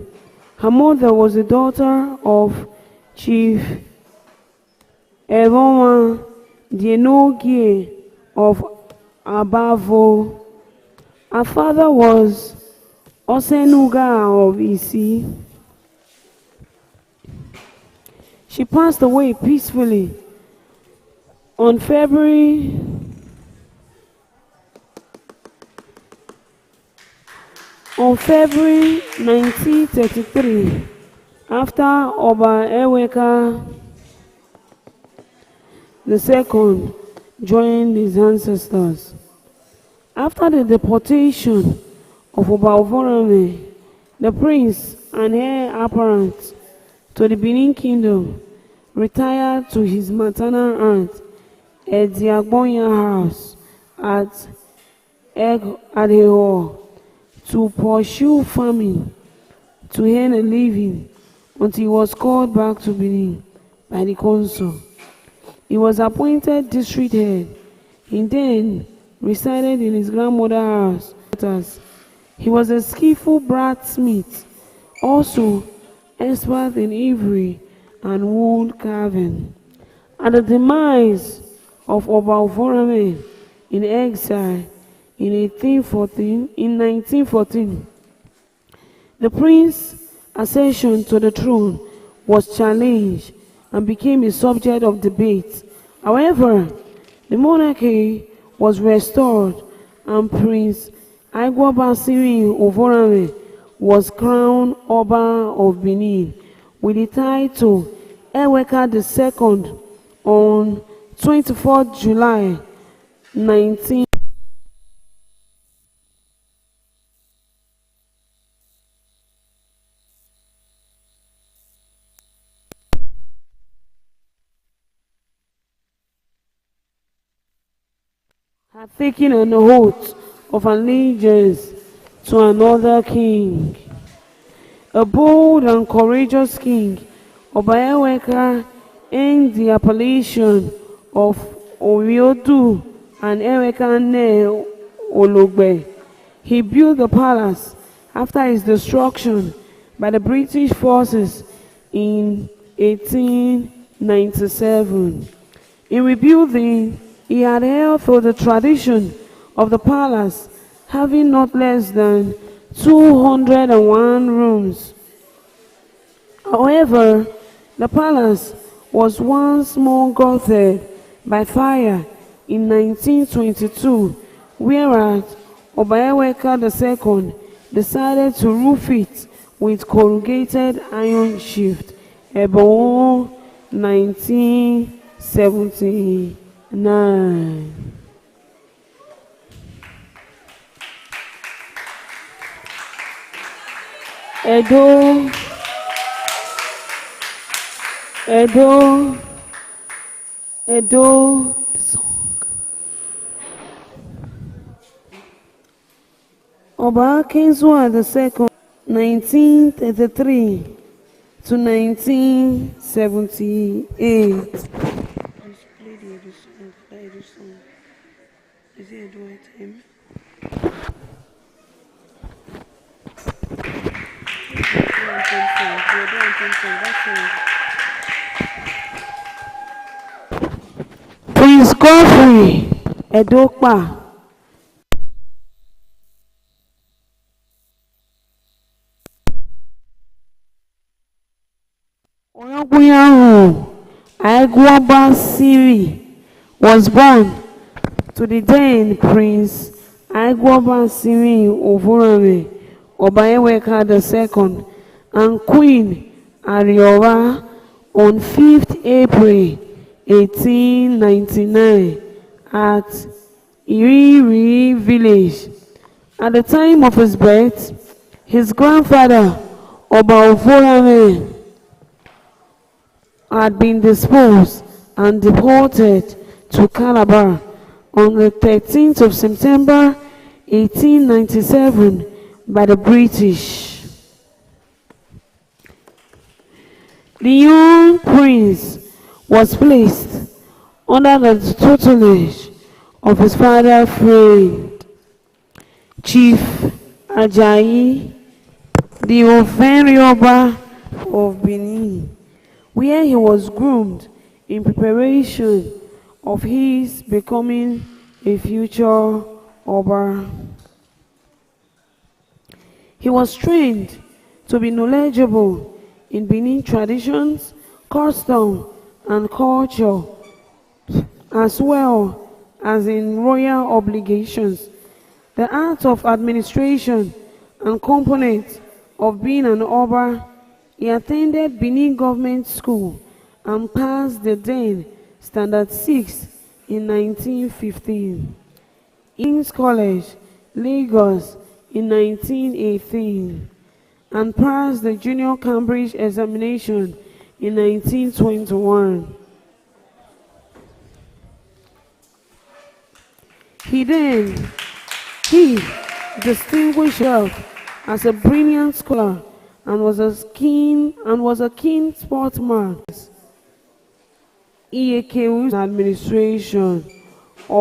A: Her mother was the daughter of Chief Eronwa Dienogie of Abavo. Her father was Osenuga of Isi. She passed away peacefully on February 1933 after Oba Eweka II joined his ancestors. After the deportation of Oba Osariemen, the prince and heir apparent to the Benin Kingdom retired to his maternal aunt at the Agbonya house at Adeho to pursue farming to earn a living until he was called back to Benin by the consul. He was appointed district head. He then resided in his grandmother's house. He was a skillful blacksmith, also expert in ivory and wood carving. At the demise of Oba Osariemen in exile in 1914, the prince's accession to the throne was challenged and became a subject of debate. However, the monarchy was restored and Prince Asein Osariemen was crowned Oba of Benin with the title Eweka II on 24 July 19. Had taken an oath of allegiance to another king. A bold and courageous king, Oba Eweka earned the appellation of Oriodu and Eweka Ne Ologbe. He built the palace after his destruction by the British forces in 1897. In rebuilding, he had held to the tradition of the palace, having not less than 201 rooms. However, the palace was once more gutted by fire in 1922, whereat Oba Eweka II decided to roof it with corrugated iron shift about 1979. Edo song. Oba Akinzuwa II, 1933 to 1978. Just play the Edo song. That Edo song. Is it Edo time? Prince Godfrey Edokpa. Oyaguyahu Aigwabasiri was born to the then Prince Aigwabasiri Osariemen, Oba Eweka II, and Queen Ariora on 5th April 1899 at Iriri village. At the time of his birth, his grandfather, Oba Osariemen, had been disposed and deported to Calabar on the 13th of September 1897 by the British. The young prince was placed under the tutelage of his father's friend, Chief Ajayi, the Ofenrioba of Benin, where he was groomed in preparation of his becoming a future Oba. He was trained to be knowledgeable in Benin traditions, custom, and culture, as well as in royal obligations, the art of administration, and components of being an Oba. He attended Benin Government School and passed the then Standard 6 in 1915. King's College, Lagos in 1918, and passed the Junior Cambridge examination in 1921. He distinguished himself as a brilliant scholar and was a keen sportsman. He administration.